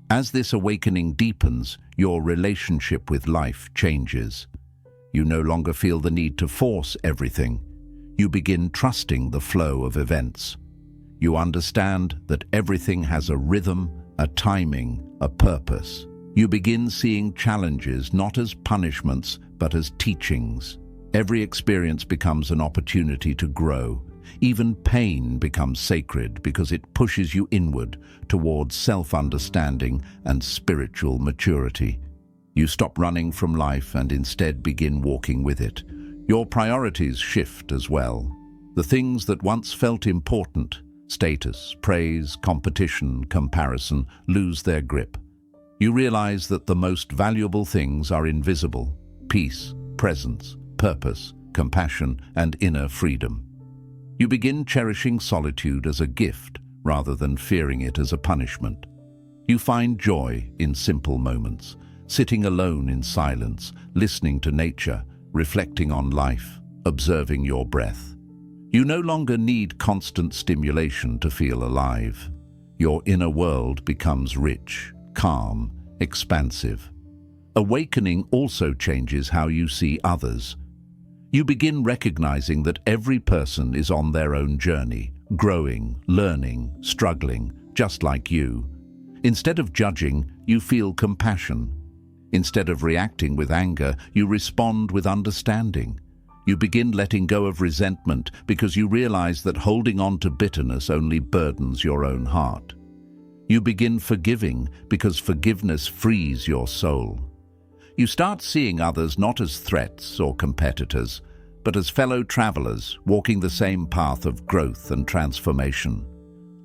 As this awakening deepens, your relationship with life changes. You no longer feel the need to force everything. You begin trusting the flow of events. You understand that everything has a rhythm, a timing, a purpose. You begin seeing challenges not as punishments, but as teachings. Every experience becomes an opportunity to grow. Even pain becomes sacred because it pushes you inward towards self-understanding and spiritual maturity. You stop running from life and instead begin walking with it. Your priorities shift as well. The things that once felt important, status, praise, competition, comparison, lose their grip. You realize that the most valuable things are invisible: peace, presence, purpose, compassion, and inner freedom. You begin cherishing solitude as a gift rather than fearing it as a punishment. You find joy in simple moments, sitting alone in silence, listening to nature, reflecting on life, observing your breath. You no longer need constant stimulation to feel alive. Your inner world becomes rich, calm, expansive. Awakening also changes how you see others. You begin recognizing that every person is on their own journey, growing, learning, struggling, just like you. Instead of judging, you feel compassion. Instead of reacting with anger, you respond with understanding. You begin letting go of resentment because you realize that holding on to bitterness only burdens your own heart. You begin forgiving because forgiveness frees your soul. You start seeing others not as threats or competitors, but as fellow travelers walking the same path of growth and transformation.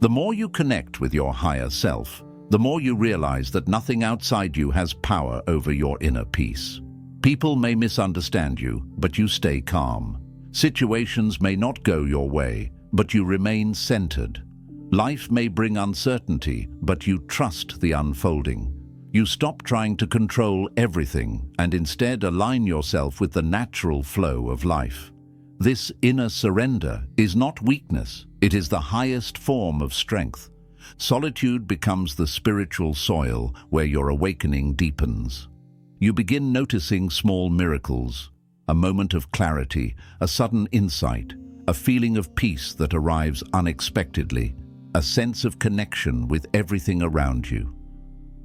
The more you connect with your higher self, the more you realize that nothing outside you has power over your inner peace. People may misunderstand you, but you stay calm. Situations may not go your way, but you remain centered. Life may bring uncertainty, but you trust the unfolding. You stop trying to control everything and instead align yourself with the natural flow of life. This inner surrender is not weakness, it is the highest form of strength. Solitude becomes the spiritual soil where your awakening deepens. You begin noticing small miracles, a moment of clarity, a sudden insight, a feeling of peace that arrives unexpectedly, a sense of connection with everything around you.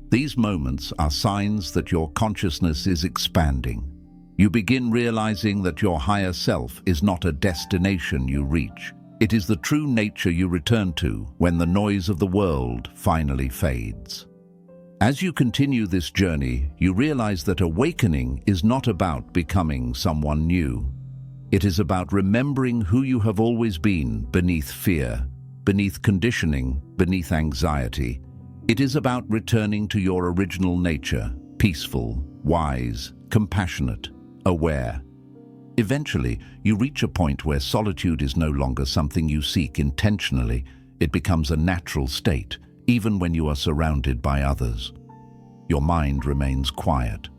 These moments are signs that your consciousness is expanding. You begin realizing that your higher self is not a destination you reach. It is the true nature you return to when the noise of the world finally fades. As you continue this journey, you realize that awakening is not about becoming someone new. It is about remembering who you have always been beneath fear, beneath conditioning, beneath anxiety. It is about returning to your original nature, peaceful, wise, compassionate, aware. Eventually, you reach a point where solitude is no longer something you seek intentionally. It becomes a natural state, even when you are surrounded by others. Your mind remains quiet.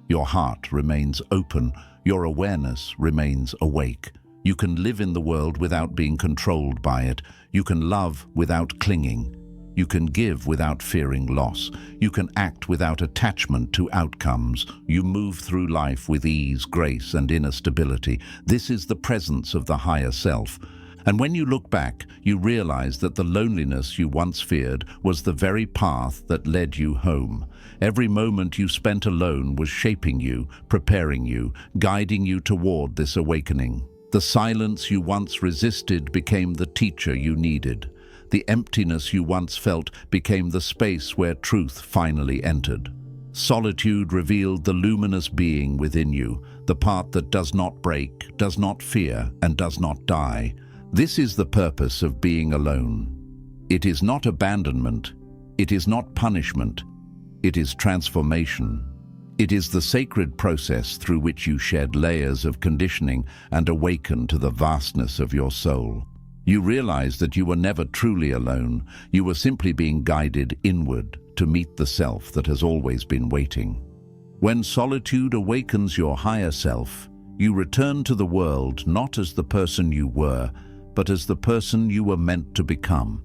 Your heart remains open. Your awareness remains awake. You can live in the world without being controlled by it. You can love without clinging. You can give without fearing loss. You can act without attachment to outcomes. You move through life with ease, grace, and inner stability. This is the presence of the higher self. And when you look back, you realize that the loneliness you once feared was the very path that led you home. Every moment you spent alone was shaping you, preparing you, guiding you toward this awakening. The silence you once resisted became the teacher you needed. The emptiness you once felt became the space where truth finally entered. Solitude revealed the luminous being within you, the part that does not break, does not fear, and does not die. This is the purpose of being alone. It is not abandonment. It is not punishment. It is transformation. It is the sacred process through which you shed layers of conditioning and awaken to the vastness of your soul. You realize that you were never truly alone. You were simply being guided inward to meet the self that has always been waiting. When solitude awakens your higher self, you return to the world not as the person you were, but as the person you were meant to become.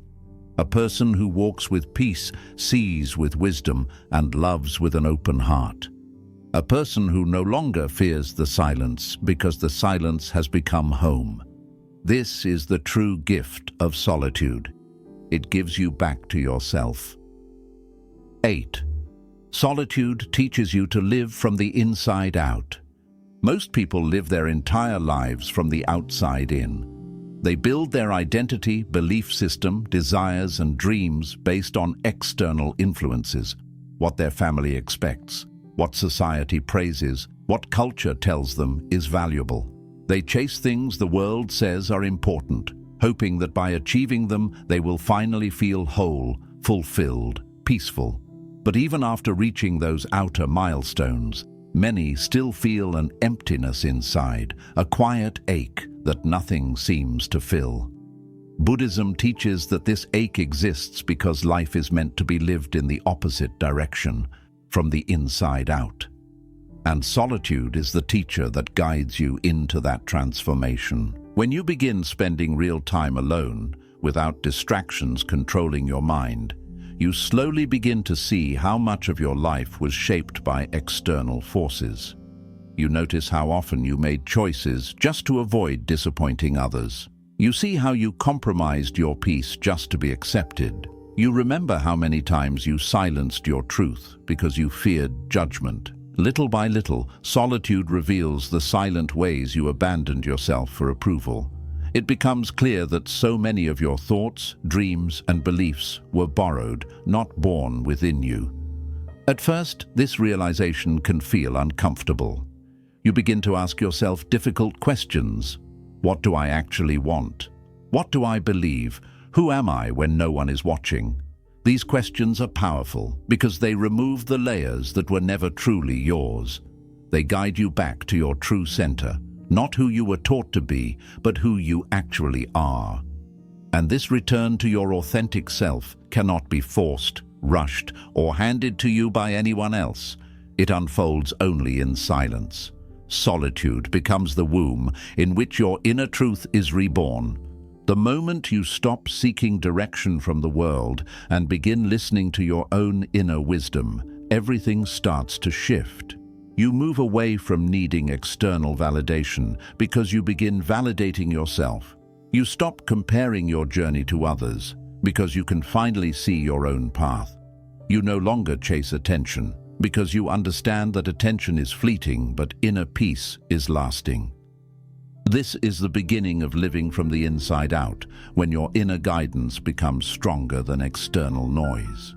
A person who walks with peace, sees with wisdom, and loves with an open heart. A person who no longer fears the silence because the silence has become home. This is the true gift of solitude. It gives you back to yourself. 8. Solitude teaches you to live from the inside out. Most people live their entire lives from the outside in. They build their identity, belief system, desires, and dreams based on external influences, what their family expects, what society praises, what culture tells them is valuable. They chase things the world says are important, hoping that by achieving them they will finally feel whole, fulfilled, peaceful. But even after reaching those outer milestones, many still feel an emptiness inside, a quiet ache that nothing seems to fill. Buddhism teaches that this ache exists because life is meant to be lived in the opposite direction, from the inside out. And solitude is the teacher that guides you into that transformation. When you begin spending real time alone, without distractions controlling your mind, you slowly begin to see how much of your life was shaped by external forces. You notice how often you made choices just to avoid disappointing others. You see how you compromised your peace just to be accepted. You remember how many times you silenced your truth because you feared judgment. Little by little, solitude reveals the silent ways you abandoned yourself for approval. It becomes clear that so many of your thoughts, dreams, and beliefs were borrowed, not born within you. At first, this realization can feel uncomfortable. You begin to ask yourself difficult questions. What do I actually want? What do I believe? Who am I when no one is watching? These questions are powerful because they remove the layers that were never truly yours. They guide you back to your true center, not who you were taught to be, but who you actually are. And this return to your authentic self cannot be forced, rushed, or handed to you by anyone else. It unfolds only in silence. Solitude becomes the womb in which your inner truth is reborn. The moment you stop seeking direction from the world and begin listening to your own inner wisdom, everything starts to shift. You move away from needing external validation because you begin validating yourself. You stop comparing your journey to others because you can finally see your own path. You no longer chase attention because you understand that attention is fleeting but inner peace is lasting. This is the beginning of living from the inside out, when your inner guidance becomes stronger than external noise.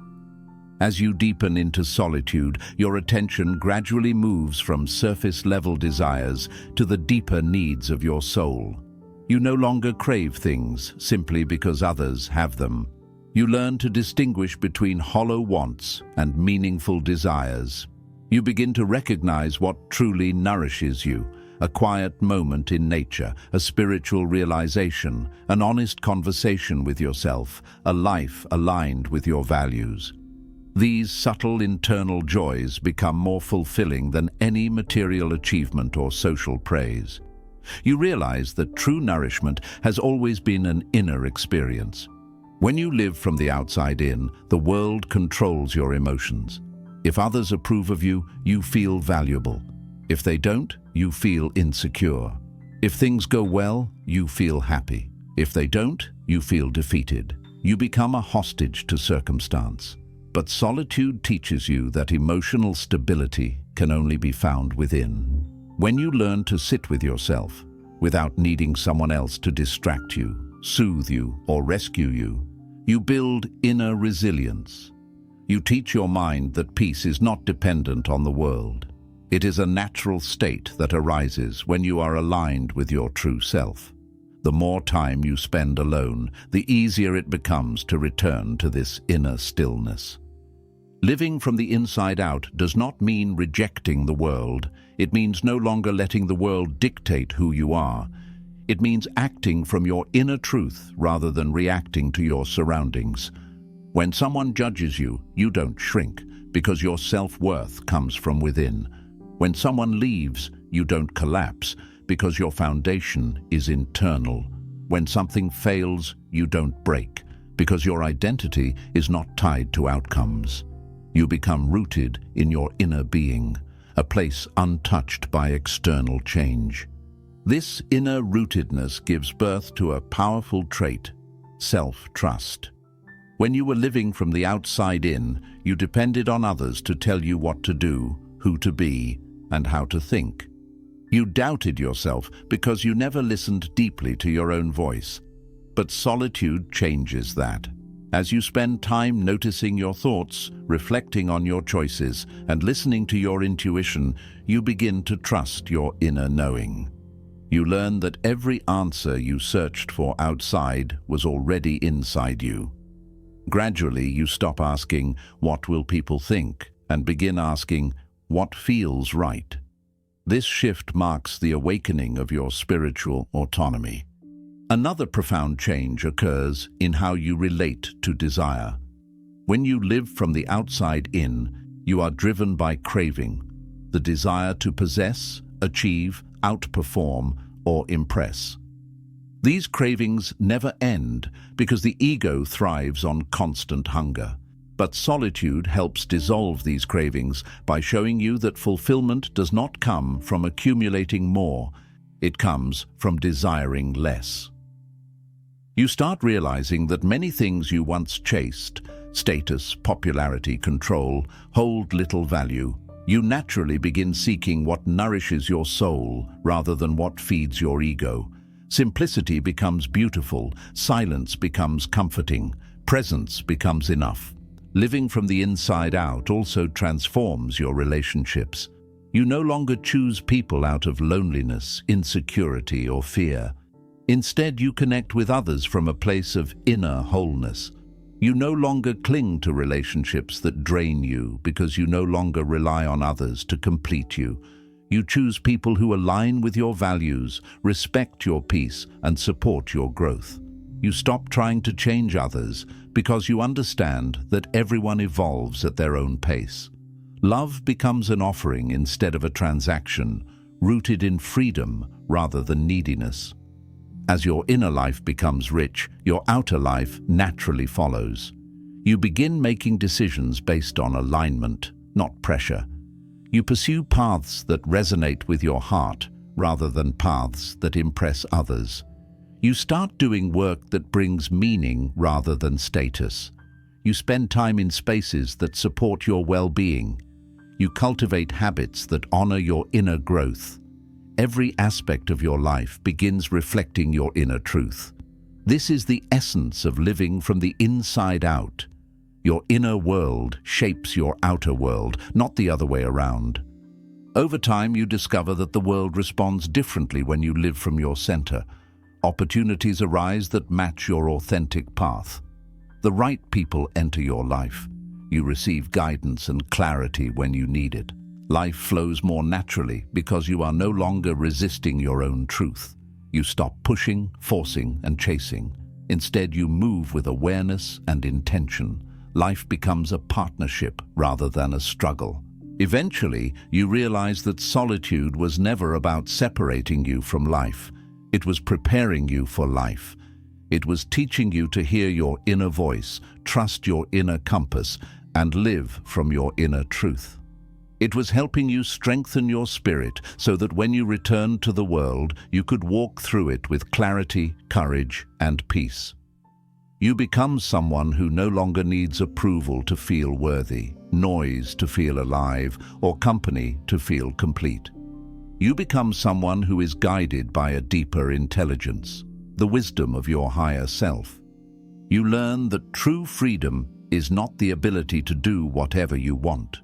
As you deepen into solitude, your attention gradually moves from surface-level desires to the deeper needs of your soul. You no longer crave things simply because others have them. You learn to distinguish between hollow wants and meaningful desires. You begin to recognize what truly nourishes you, a quiet moment in nature, a spiritual realization, an honest conversation with yourself, a life aligned with your values. These subtle internal joys become more fulfilling than any material achievement or social praise. You realize that true nourishment has always been an inner experience. When you live from the outside in, the world controls your emotions. If others approve of you, you feel valuable. If they don't, you feel insecure. If things go well, you feel happy. If they don't, you feel defeated. You become a hostage to circumstance. But solitude teaches you that emotional stability can only be found within. When you learn to sit with yourself, without needing someone else to distract you, soothe you, or rescue you. You build inner resilience. You teach your mind that peace is not dependent on the world. It is a natural state that arises when you are aligned with your true self. The more time you spend alone, the easier it becomes to return to this inner stillness. Living from the inside out does not mean rejecting the world. It means no longer letting the world dictate who you are. It means acting from your inner truth rather than reacting to your surroundings. When someone judges you, you don't shrink, because your self-worth comes from within. When someone leaves, you don't collapse, because your foundation is internal. When something fails, you don't break, because your identity is not tied to outcomes. You become rooted in your inner being, a place untouched by external change. This inner rootedness gives birth to a powerful trait, self-trust. When you were living from the outside in, you depended on others to tell you what to do, who to be, and how to think. You doubted yourself because you never listened deeply to your own voice. But solitude changes that. As you spend time noticing your thoughts, reflecting on your choices, and listening to your intuition, you begin to trust your inner knowing. You learn that every answer you searched for outside was already inside you. Gradually, you stop asking, "What will people think?" and begin asking, "What feels right?" This shift marks the awakening of your spiritual autonomy. Another profound change occurs in how you relate to desire. When you live from the outside in, you are driven by craving, the desire to possess, achieve, outperform, or impress. These cravings never end because the ego thrives on constant hunger. But solitude helps dissolve these cravings by showing you that fulfillment does not come from accumulating more, it comes from desiring less. You start realizing that many things you once chased, status, popularity, control, hold little value. You naturally begin seeking what nourishes your soul rather than what feeds your ego. Simplicity becomes beautiful, silence becomes comforting, presence becomes enough. Living from the inside out also transforms your relationships. You no longer choose people out of loneliness, insecurity, or fear. Instead, you connect with others from a place of inner wholeness. You no longer cling to relationships that drain you because you no longer rely on others to complete you. You choose people who align with your values, respect your peace, and support your growth. You stop trying to change others because you understand that everyone evolves at their own pace. Love becomes an offering instead of a transaction, rooted in freedom rather than neediness. As your inner life becomes rich, your outer life naturally follows. You begin making decisions based on alignment, not pressure. You pursue paths that resonate with your heart rather than paths that impress others. You start doing work that brings meaning rather than status. You spend time in spaces that support your well-being. You cultivate habits that honor your inner growth. Every aspect of your life begins reflecting your inner truth. This is the essence of living from the inside out. Your inner world shapes your outer world, not the other way around. Over time, you discover that the world responds differently when you live from your center. Opportunities arise that match your authentic path. The right people enter your life. You receive guidance and clarity when you need it. Life flows more naturally because you are no longer resisting your own truth. You stop pushing, forcing, and chasing. Instead, you move with awareness and intention. Life becomes a partnership rather than a struggle. Eventually, you realize that solitude was never about separating you from life. It was preparing you for life. It was teaching you to hear your inner voice, trust your inner compass, and live from your inner truth. It was helping you strengthen your spirit so that when you returned to the world, you could walk through it with clarity, courage, and peace. You become someone who no longer needs approval to feel worthy, noise to feel alive, or company to feel complete. You become someone who is guided by a deeper intelligence, the wisdom of your higher self. You learn that true freedom is not the ability to do whatever you want.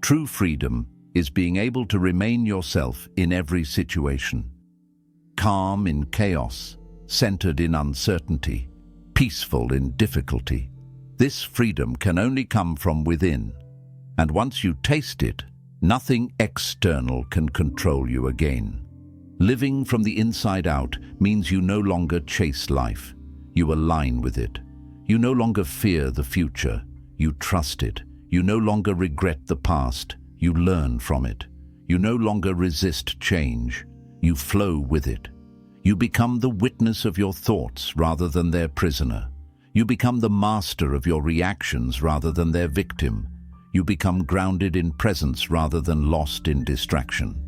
True freedom is being able to remain yourself in every situation. Calm in chaos, centered in uncertainty, peaceful in difficulty. This freedom can only come from within, and once you taste it, nothing external can control you again. Living from the inside out means you no longer chase life. You align with it. You no longer fear the future. You trust it. You no longer regret the past. You learn from it. You no longer resist change. You flow with it. You become the witness of your thoughts rather than their prisoner. You become the master of your reactions rather than their victim. You become grounded in presence rather than lost in distraction.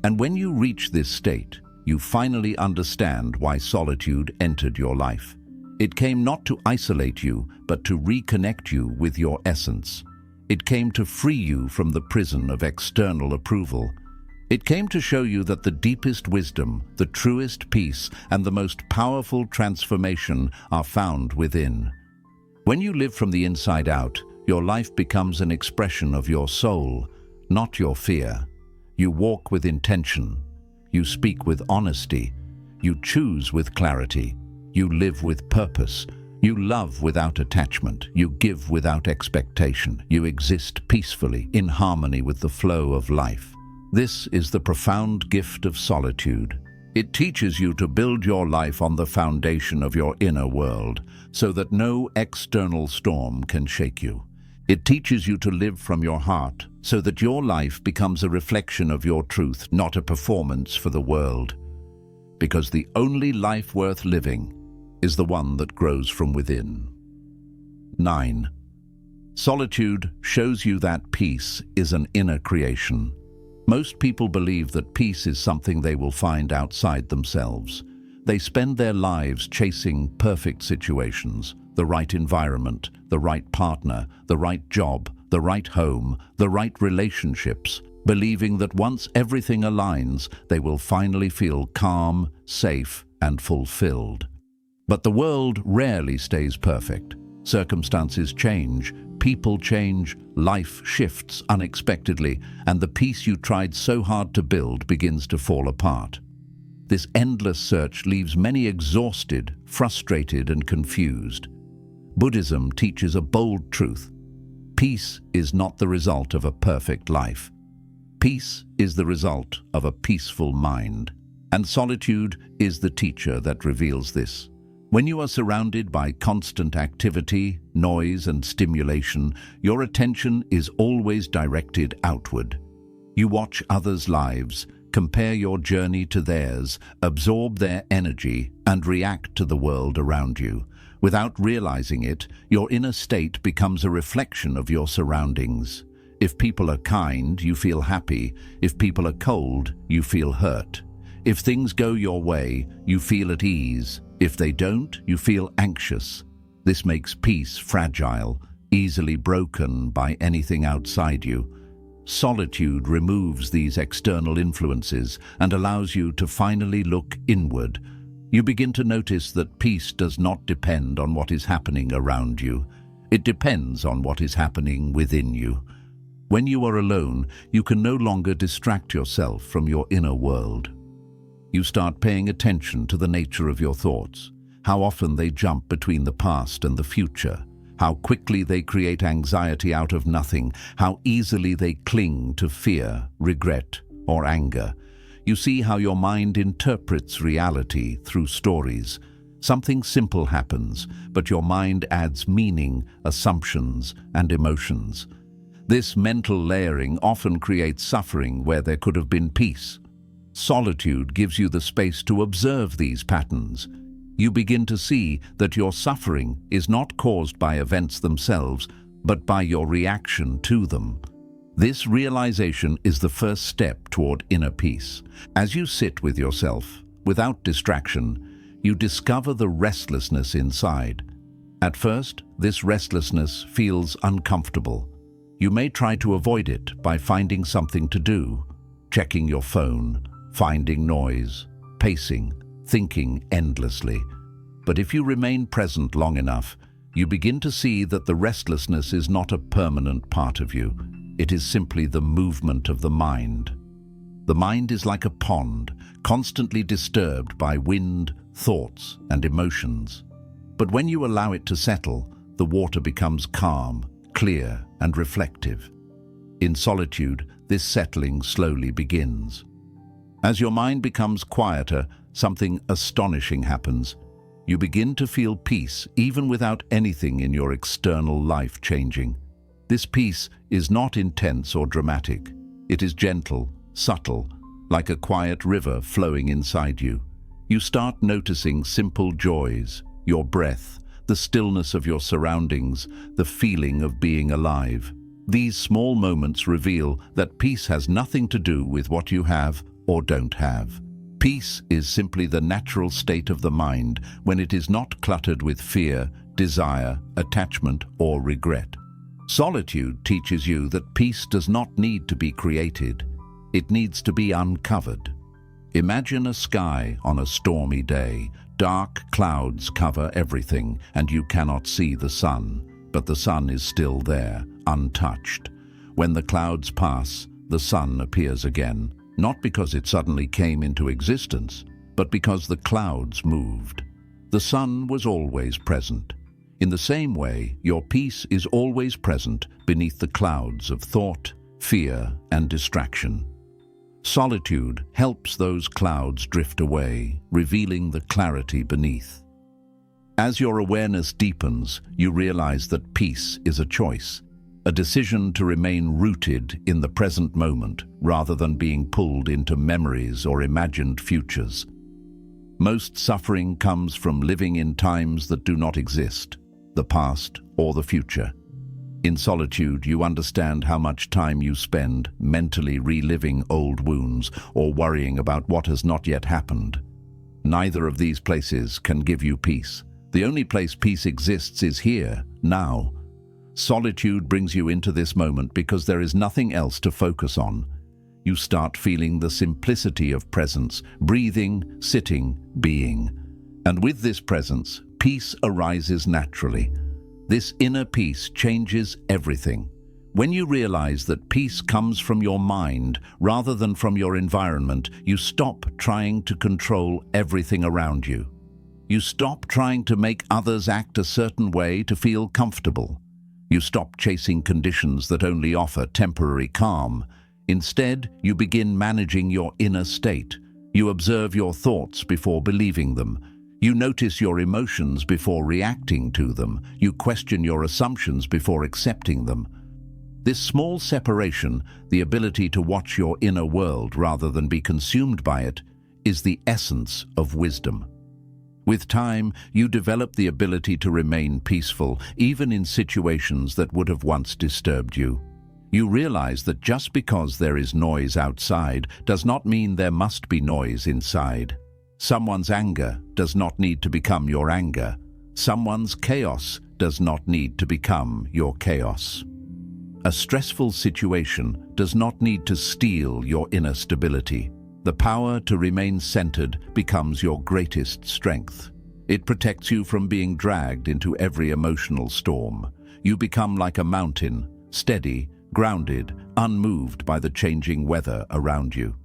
And when you reach this state, you finally understand why solitude entered your life. It came not to isolate you, but to reconnect you with your essence. It came to free you from the prison of external approval. It came to show you that the deepest wisdom, the truest peace, and the most powerful transformation are found within. When you live from the inside out, your life becomes an expression of your soul, not your fear. You walk with intention. You speak with honesty. You choose with clarity. You live with purpose. You love without attachment. You give without expectation. You exist peacefully, in harmony with the flow of life. This is the profound gift of solitude. It teaches you to build your life on the foundation of your inner world, so that no external storm can shake you. It teaches you to live from your heart, so that your life becomes a reflection of your truth, not a performance for the world. Because the only life worth living is the one that grows from within. 9. Solitude shows you that peace is an inner creation. Most people believe that peace is something they will find outside themselves. They spend their lives chasing perfect situations, the right environment, the right partner, the right job, the right home, the right relationships, believing that once everything aligns, they will finally feel calm, safe, and fulfilled. But the world rarely stays perfect. Circumstances change, people change, life shifts unexpectedly, and the peace you tried so hard to build begins to fall apart. This endless search leaves many exhausted, frustrated, and confused. Buddhism teaches a bold truth. Peace is not the result of a perfect life. Peace is the result of a peaceful mind. And solitude is the teacher that reveals this. When you are surrounded by constant activity, noise, and stimulation, your attention is always directed outward. You watch others' lives, compare your journey to theirs, absorb their energy, and react to the world around you. Without realizing it, your inner state becomes a reflection of your surroundings. If people are kind, you feel happy. If people are cold, you feel hurt. If things go your way, you feel at ease. If they don't, you feel anxious. This makes peace fragile, easily broken by anything outside you. Solitude removes these external influences and allows you to finally look inward. You begin to notice that peace does not depend on what is happening around you. It depends on what is happening within you. When you are alone, you can no longer distract yourself from your inner world. You start paying attention to the nature of your thoughts, how often they jump between the past and the future, how quickly they create anxiety out of nothing, how easily they cling to fear, regret, or anger. You see how your mind interprets reality through stories. Something simple happens, but your mind adds meaning, assumptions, and emotions. This mental layering often creates suffering where there could have been peace. Solitude gives you the space to observe these patterns. You begin to see that your suffering is not caused by events themselves, but by your reaction to them. This realization is the first step toward inner peace. As you sit with yourself, without distraction, you discover the restlessness inside. At first, this restlessness feels uncomfortable. You may try to avoid it by finding something to do, checking your phone, finding noise, pacing, thinking endlessly. But if you remain present long enough, you begin to see that the restlessness is not a permanent part of you. It is simply the movement of the mind. The mind is like a pond, constantly disturbed by wind, thoughts, and emotions. But when you allow it to settle, the water becomes calm, clear, and reflective. In solitude, this settling slowly begins. As your mind becomes quieter, something astonishing happens. You begin to feel peace even without anything in your external life changing. This peace is not intense or dramatic. It is gentle, subtle, like a quiet river flowing inside you. You start noticing simple joys, your breath, the stillness of your surroundings, the feeling of being alive. These small moments reveal that peace has nothing to do with what you have or don't have. Peace is simply the natural state of the mind when it is not cluttered with fear, desire, attachment, or regret. Solitude teaches you that peace does not need to be created. It needs to be uncovered. Imagine a sky on a stormy day. Dark clouds cover everything, and you cannot see the sun. But the sun is still there, untouched. When the clouds pass, the sun appears again, not because it suddenly came into existence, but because the clouds moved. The sun was always present. In the same way, your peace is always present beneath the clouds of thought, fear, and distraction. Solitude helps those clouds drift away, revealing the clarity beneath. As your awareness deepens, you realize that peace is a choice, a decision to remain rooted in the present moment rather than being pulled into memories or imagined futures. Most suffering comes from living in times that do not exist, the past or the future. In solitude, you understand how much time you spend mentally reliving old wounds or worrying about what has not yet happened. Neither of these places can give you peace. The only place peace exists is here, now. Solitude brings you into this moment because there is nothing else to focus on. You start feeling the simplicity of presence, breathing, sitting, being. And with this presence, peace arises naturally. This inner peace changes everything. When you realize that peace comes from your mind rather than from your environment, you stop trying to control everything around you. You stop trying to make others act a certain way to feel comfortable. You stop chasing conditions that only offer temporary calm. Instead, you begin managing your inner state. You observe your thoughts before believing them. You notice your emotions before reacting to them. You question your assumptions before accepting them. This small separation, the ability to watch your inner world rather than be consumed by it, is the essence of wisdom. With time, you develop the ability to remain peaceful, even in situations that would have once disturbed you. You realize that just because there is noise outside does not mean there must be noise inside. Someone's anger does not need to become your anger. Someone's chaos does not need to become your chaos. A stressful situation does not need to steal your inner stability. The power to remain centered becomes your greatest strength. It protects you from being dragged into every emotional storm. You become like a mountain, steady, grounded, unmoved by the changing weather around you.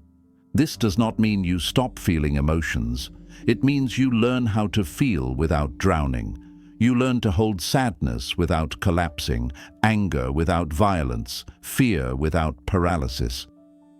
This does not mean you stop feeling emotions. It means you learn how to feel without drowning. You learn to hold sadness without collapsing, anger without violence, fear without paralysis.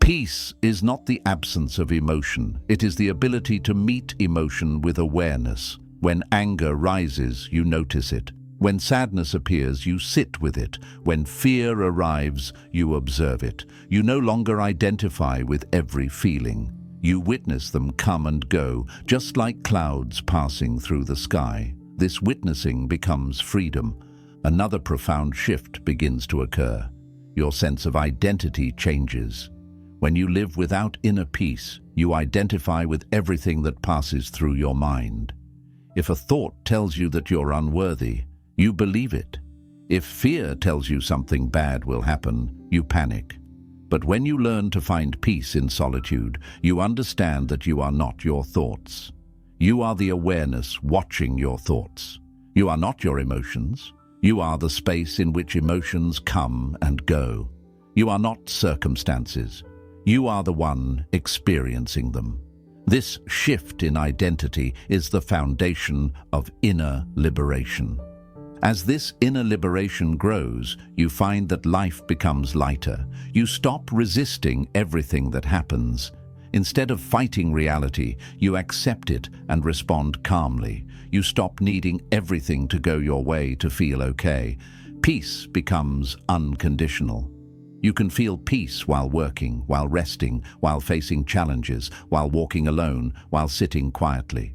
Peace is not the absence of emotion. It is the ability to meet emotion with awareness. When anger rises, you notice it. When sadness appears, you sit with it. When fear arrives, you observe it. You no longer identify with every feeling. You witness them come and go, just like clouds passing through the sky. This witnessing becomes freedom. Another profound shift begins to occur. Your sense of identity changes. When you live without inner peace, you identify with everything that passes through your mind. If a thought tells you that you're unworthy, you believe it. If fear tells you something bad will happen, you panic. But when you learn to find peace in solitude, you understand that you are not your thoughts. You are the awareness watching your thoughts. You are not your emotions. You are the space in which emotions come and go. You are not circumstances. You are the one experiencing them. This shift in identity is the foundation of inner liberation. As this inner liberation grows, you find that life becomes lighter. You stop resisting everything that happens. Instead of fighting reality, you accept it and respond calmly. You stop needing everything to go your way to feel okay. Peace becomes unconditional. You can feel peace while working, while resting, while facing challenges, while walking alone, while sitting quietly.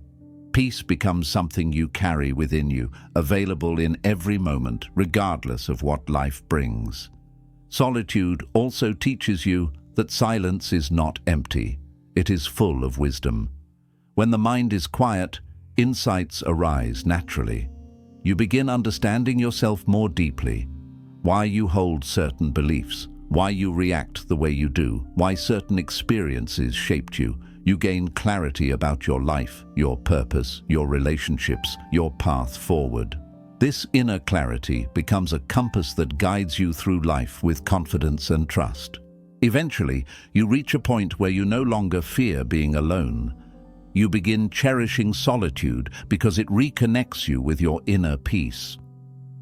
Peace becomes something you carry within you, available in every moment, regardless of what life brings. Solitude also teaches you that silence is not empty. It is full of wisdom. When the mind is quiet, insights arise naturally. You begin understanding yourself more deeply, why you hold certain beliefs, why you react the way you do, why certain experiences shaped you. You gain clarity about your life, your purpose, your relationships, your path forward. This inner clarity becomes a compass that guides you through life with confidence and trust. Eventually, you reach a point where you no longer fear being alone. You begin cherishing solitude because it reconnects you with your inner peace.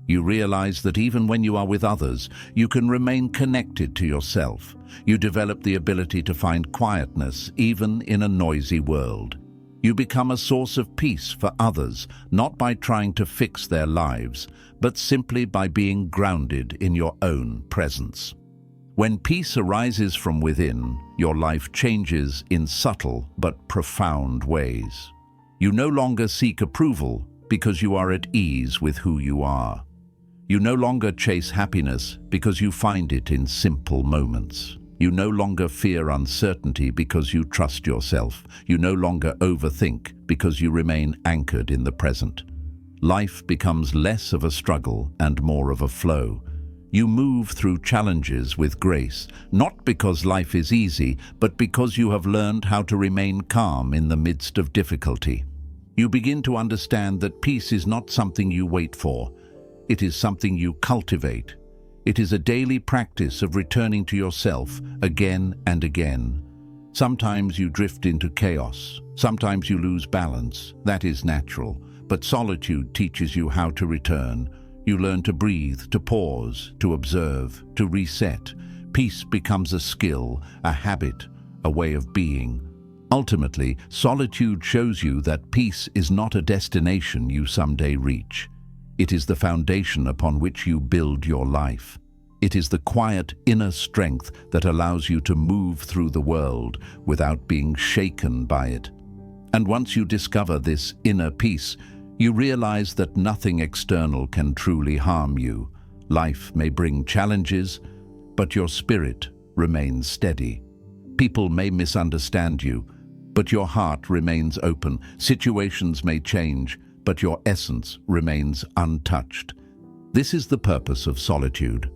You realize that even when you are with others, you can remain connected to yourself. You develop the ability to find quietness even in a noisy world. You become a source of peace for others, not by trying to fix their lives, but simply by being grounded in your own presence. When peace arises from within, your life changes in subtle but profound ways. You no longer seek approval because you are at ease with who you are. You no longer chase happiness because you find it in simple moments. You no longer fear uncertainty because you trust yourself. You no longer overthink because you remain anchored in the present. Life becomes less of a struggle and more of a flow. You move through challenges with grace, not because life is easy, but because you have learned how to remain calm in the midst of difficulty. You begin to understand that peace is not something you wait for. It is something you cultivate. It is a daily practice of returning to yourself again and again. Sometimes you drift into chaos. Sometimes you lose balance. That is natural. But solitude teaches you how to return. You learn to breathe, to pause, to observe, to reset. Peace becomes a skill, a habit, a way of being. Ultimately, solitude shows you that peace is not a destination you someday reach. It is the foundation upon which you build your life. It is the quiet inner strength that allows you to move through the world without being shaken by it. And once you discover this inner peace, you realize that nothing external can truly harm you. Life may bring challenges, but your spirit remains steady. People may misunderstand you, but your heart remains open. Situations may change, but your essence remains untouched. This is the purpose of solitude,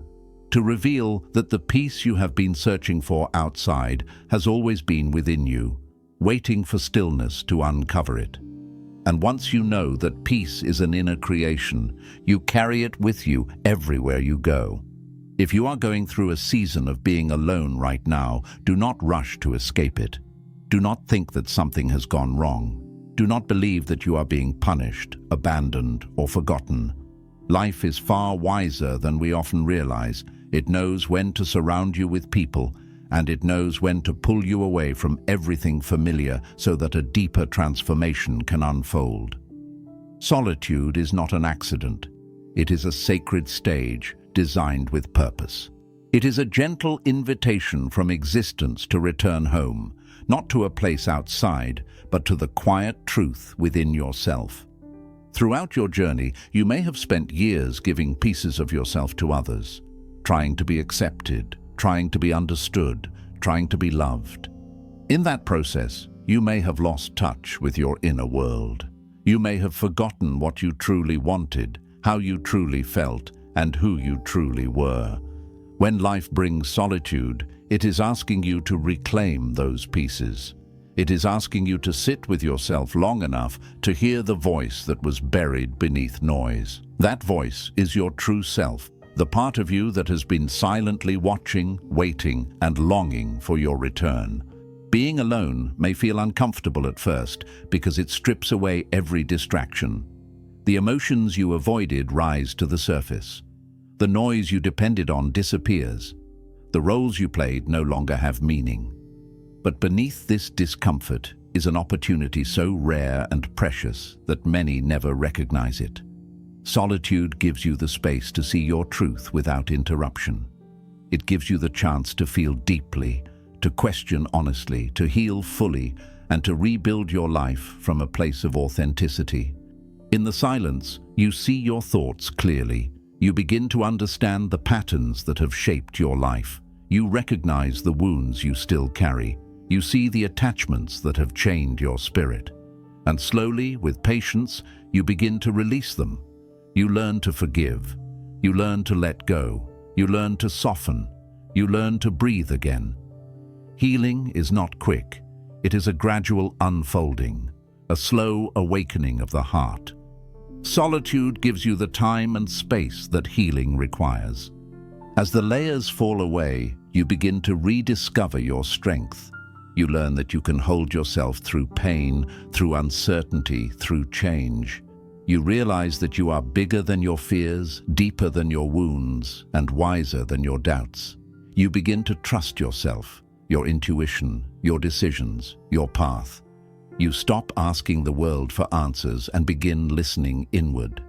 to reveal that the peace you have been searching for outside has always been within you, waiting for stillness to uncover it. And once you know that peace is an inner creation, you carry it with you everywhere you go. If you are going through a season of being alone right now, do not rush to escape it. Do not think that something has gone wrong. Do not believe that you are being punished, abandoned, or forgotten. Life is far wiser than we often realize. It knows when to surround you with people, and it knows when to pull you away from everything familiar so that a deeper transformation can unfold. Solitude is not an accident. It is a sacred stage designed with purpose. It is a gentle invitation from existence to return home, not to a place outside, but to the quiet truth within yourself. Throughout your journey, you may have spent years giving pieces of yourself to others, trying to be accepted, trying to be understood, trying to be loved. In that process, you may have lost touch with your inner world. You may have forgotten what you truly wanted, how you truly felt, and who you truly were. When life brings solitude, it is asking you to reclaim those pieces. It is asking you to sit with yourself long enough to hear the voice that was buried beneath noise. That voice is your true self, the part of you that has been silently watching, waiting, and longing for your return. Being alone may feel uncomfortable at first because it strips away every distraction. The emotions you avoided rise to the surface. The noise you depended on disappears. The roles you played no longer have meaning. But beneath this discomfort is an opportunity so rare and precious that many never recognize it. Solitude gives you the space to see your truth without interruption. It gives you the chance to feel deeply, to question honestly, to heal fully, and to rebuild your life from a place of authenticity. In the silence, you see your thoughts clearly. You begin to understand the patterns that have shaped your life. You recognize the wounds you still carry. You see the attachments that have chained your spirit. And slowly, with patience, you begin to release them. You learn to forgive. You learn to let go. You learn to soften. You learn to breathe again. Healing is not quick. It is a gradual unfolding, a slow awakening of the heart. Solitude gives you the time and space that healing requires. As the layers fall away, you begin to rediscover your strength. You learn that you can hold yourself through pain, through uncertainty, through change. You realize that you are bigger than your fears, deeper than your wounds, and wiser than your doubts. You begin to trust yourself, your intuition, your decisions, your path. You stop asking the world for answers and begin listening inward.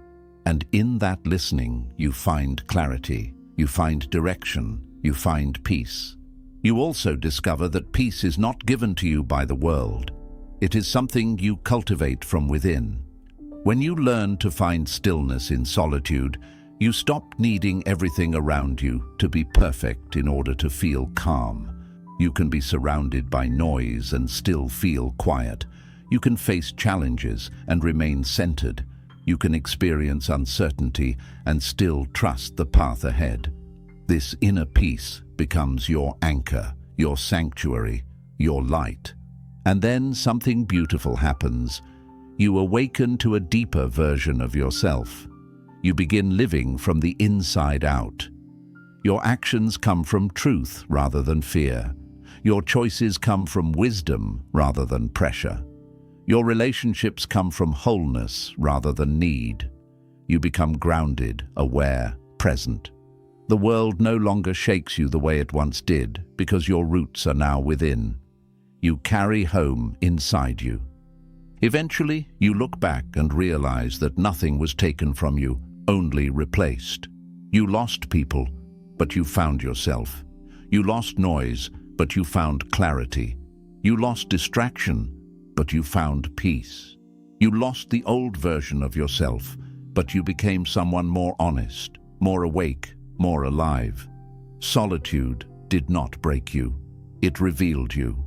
And in that listening, you find clarity, you find direction, you find peace. You also discover that peace is not given to you by the world. It is something you cultivate from within. When you learn to find stillness in solitude, you stop needing everything around you to be perfect in order to feel calm. You can be surrounded by noise and still feel quiet. You can face challenges and remain centered. You can experience uncertainty and still trust the path ahead. This inner peace becomes your anchor, your sanctuary, your light. And then something beautiful happens. You awaken to a deeper version of yourself. You begin living from the inside out. Your actions come from truth rather than fear. Your choices come from wisdom rather than pressure. Your relationships come from wholeness rather than need. You become grounded, aware, present. The world no longer shakes you the way it once did because your roots are now within. You carry home inside you. Eventually, you look back and realize that nothing was taken from you, only replaced. You lost people, but you found yourself. You lost noise, but you found clarity. You lost distraction, but you found peace. You lost the old version of yourself, but you became someone more honest, more awake, more alive. Solitude did not break you. It revealed you.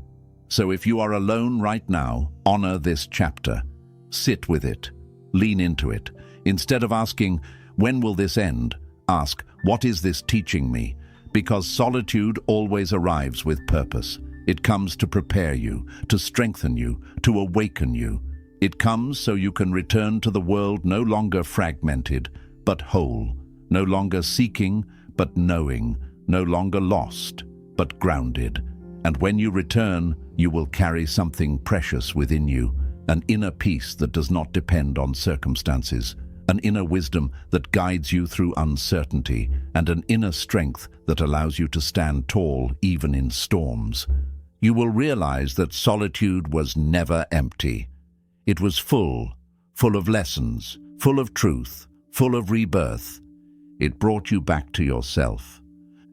So if you are alone right now, honor this chapter. Sit with it. Lean into it. Instead of asking, when will this end? Ask, what is this teaching me? Because solitude always arrives with purpose. It comes to prepare you, to strengthen you, to awaken you. It comes so you can return to the world no longer fragmented, but whole, no longer seeking, but knowing, no longer lost, but grounded. And when you return, you will carry something precious within you, an inner peace that does not depend on circumstances, an inner wisdom that guides you through uncertainty, and an inner strength that allows you to stand tall even in storms. You will realize that solitude was never empty. It was full of lessons, full of truth, full of rebirth. It brought you back to yourself.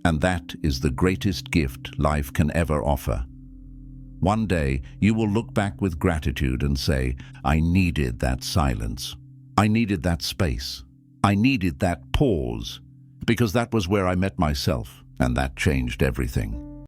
And that is the greatest gift life can ever offer. One day, you will look back with gratitude and say, I needed that silence. I needed that space. I needed that pause, because that was where I met myself, and that changed everything.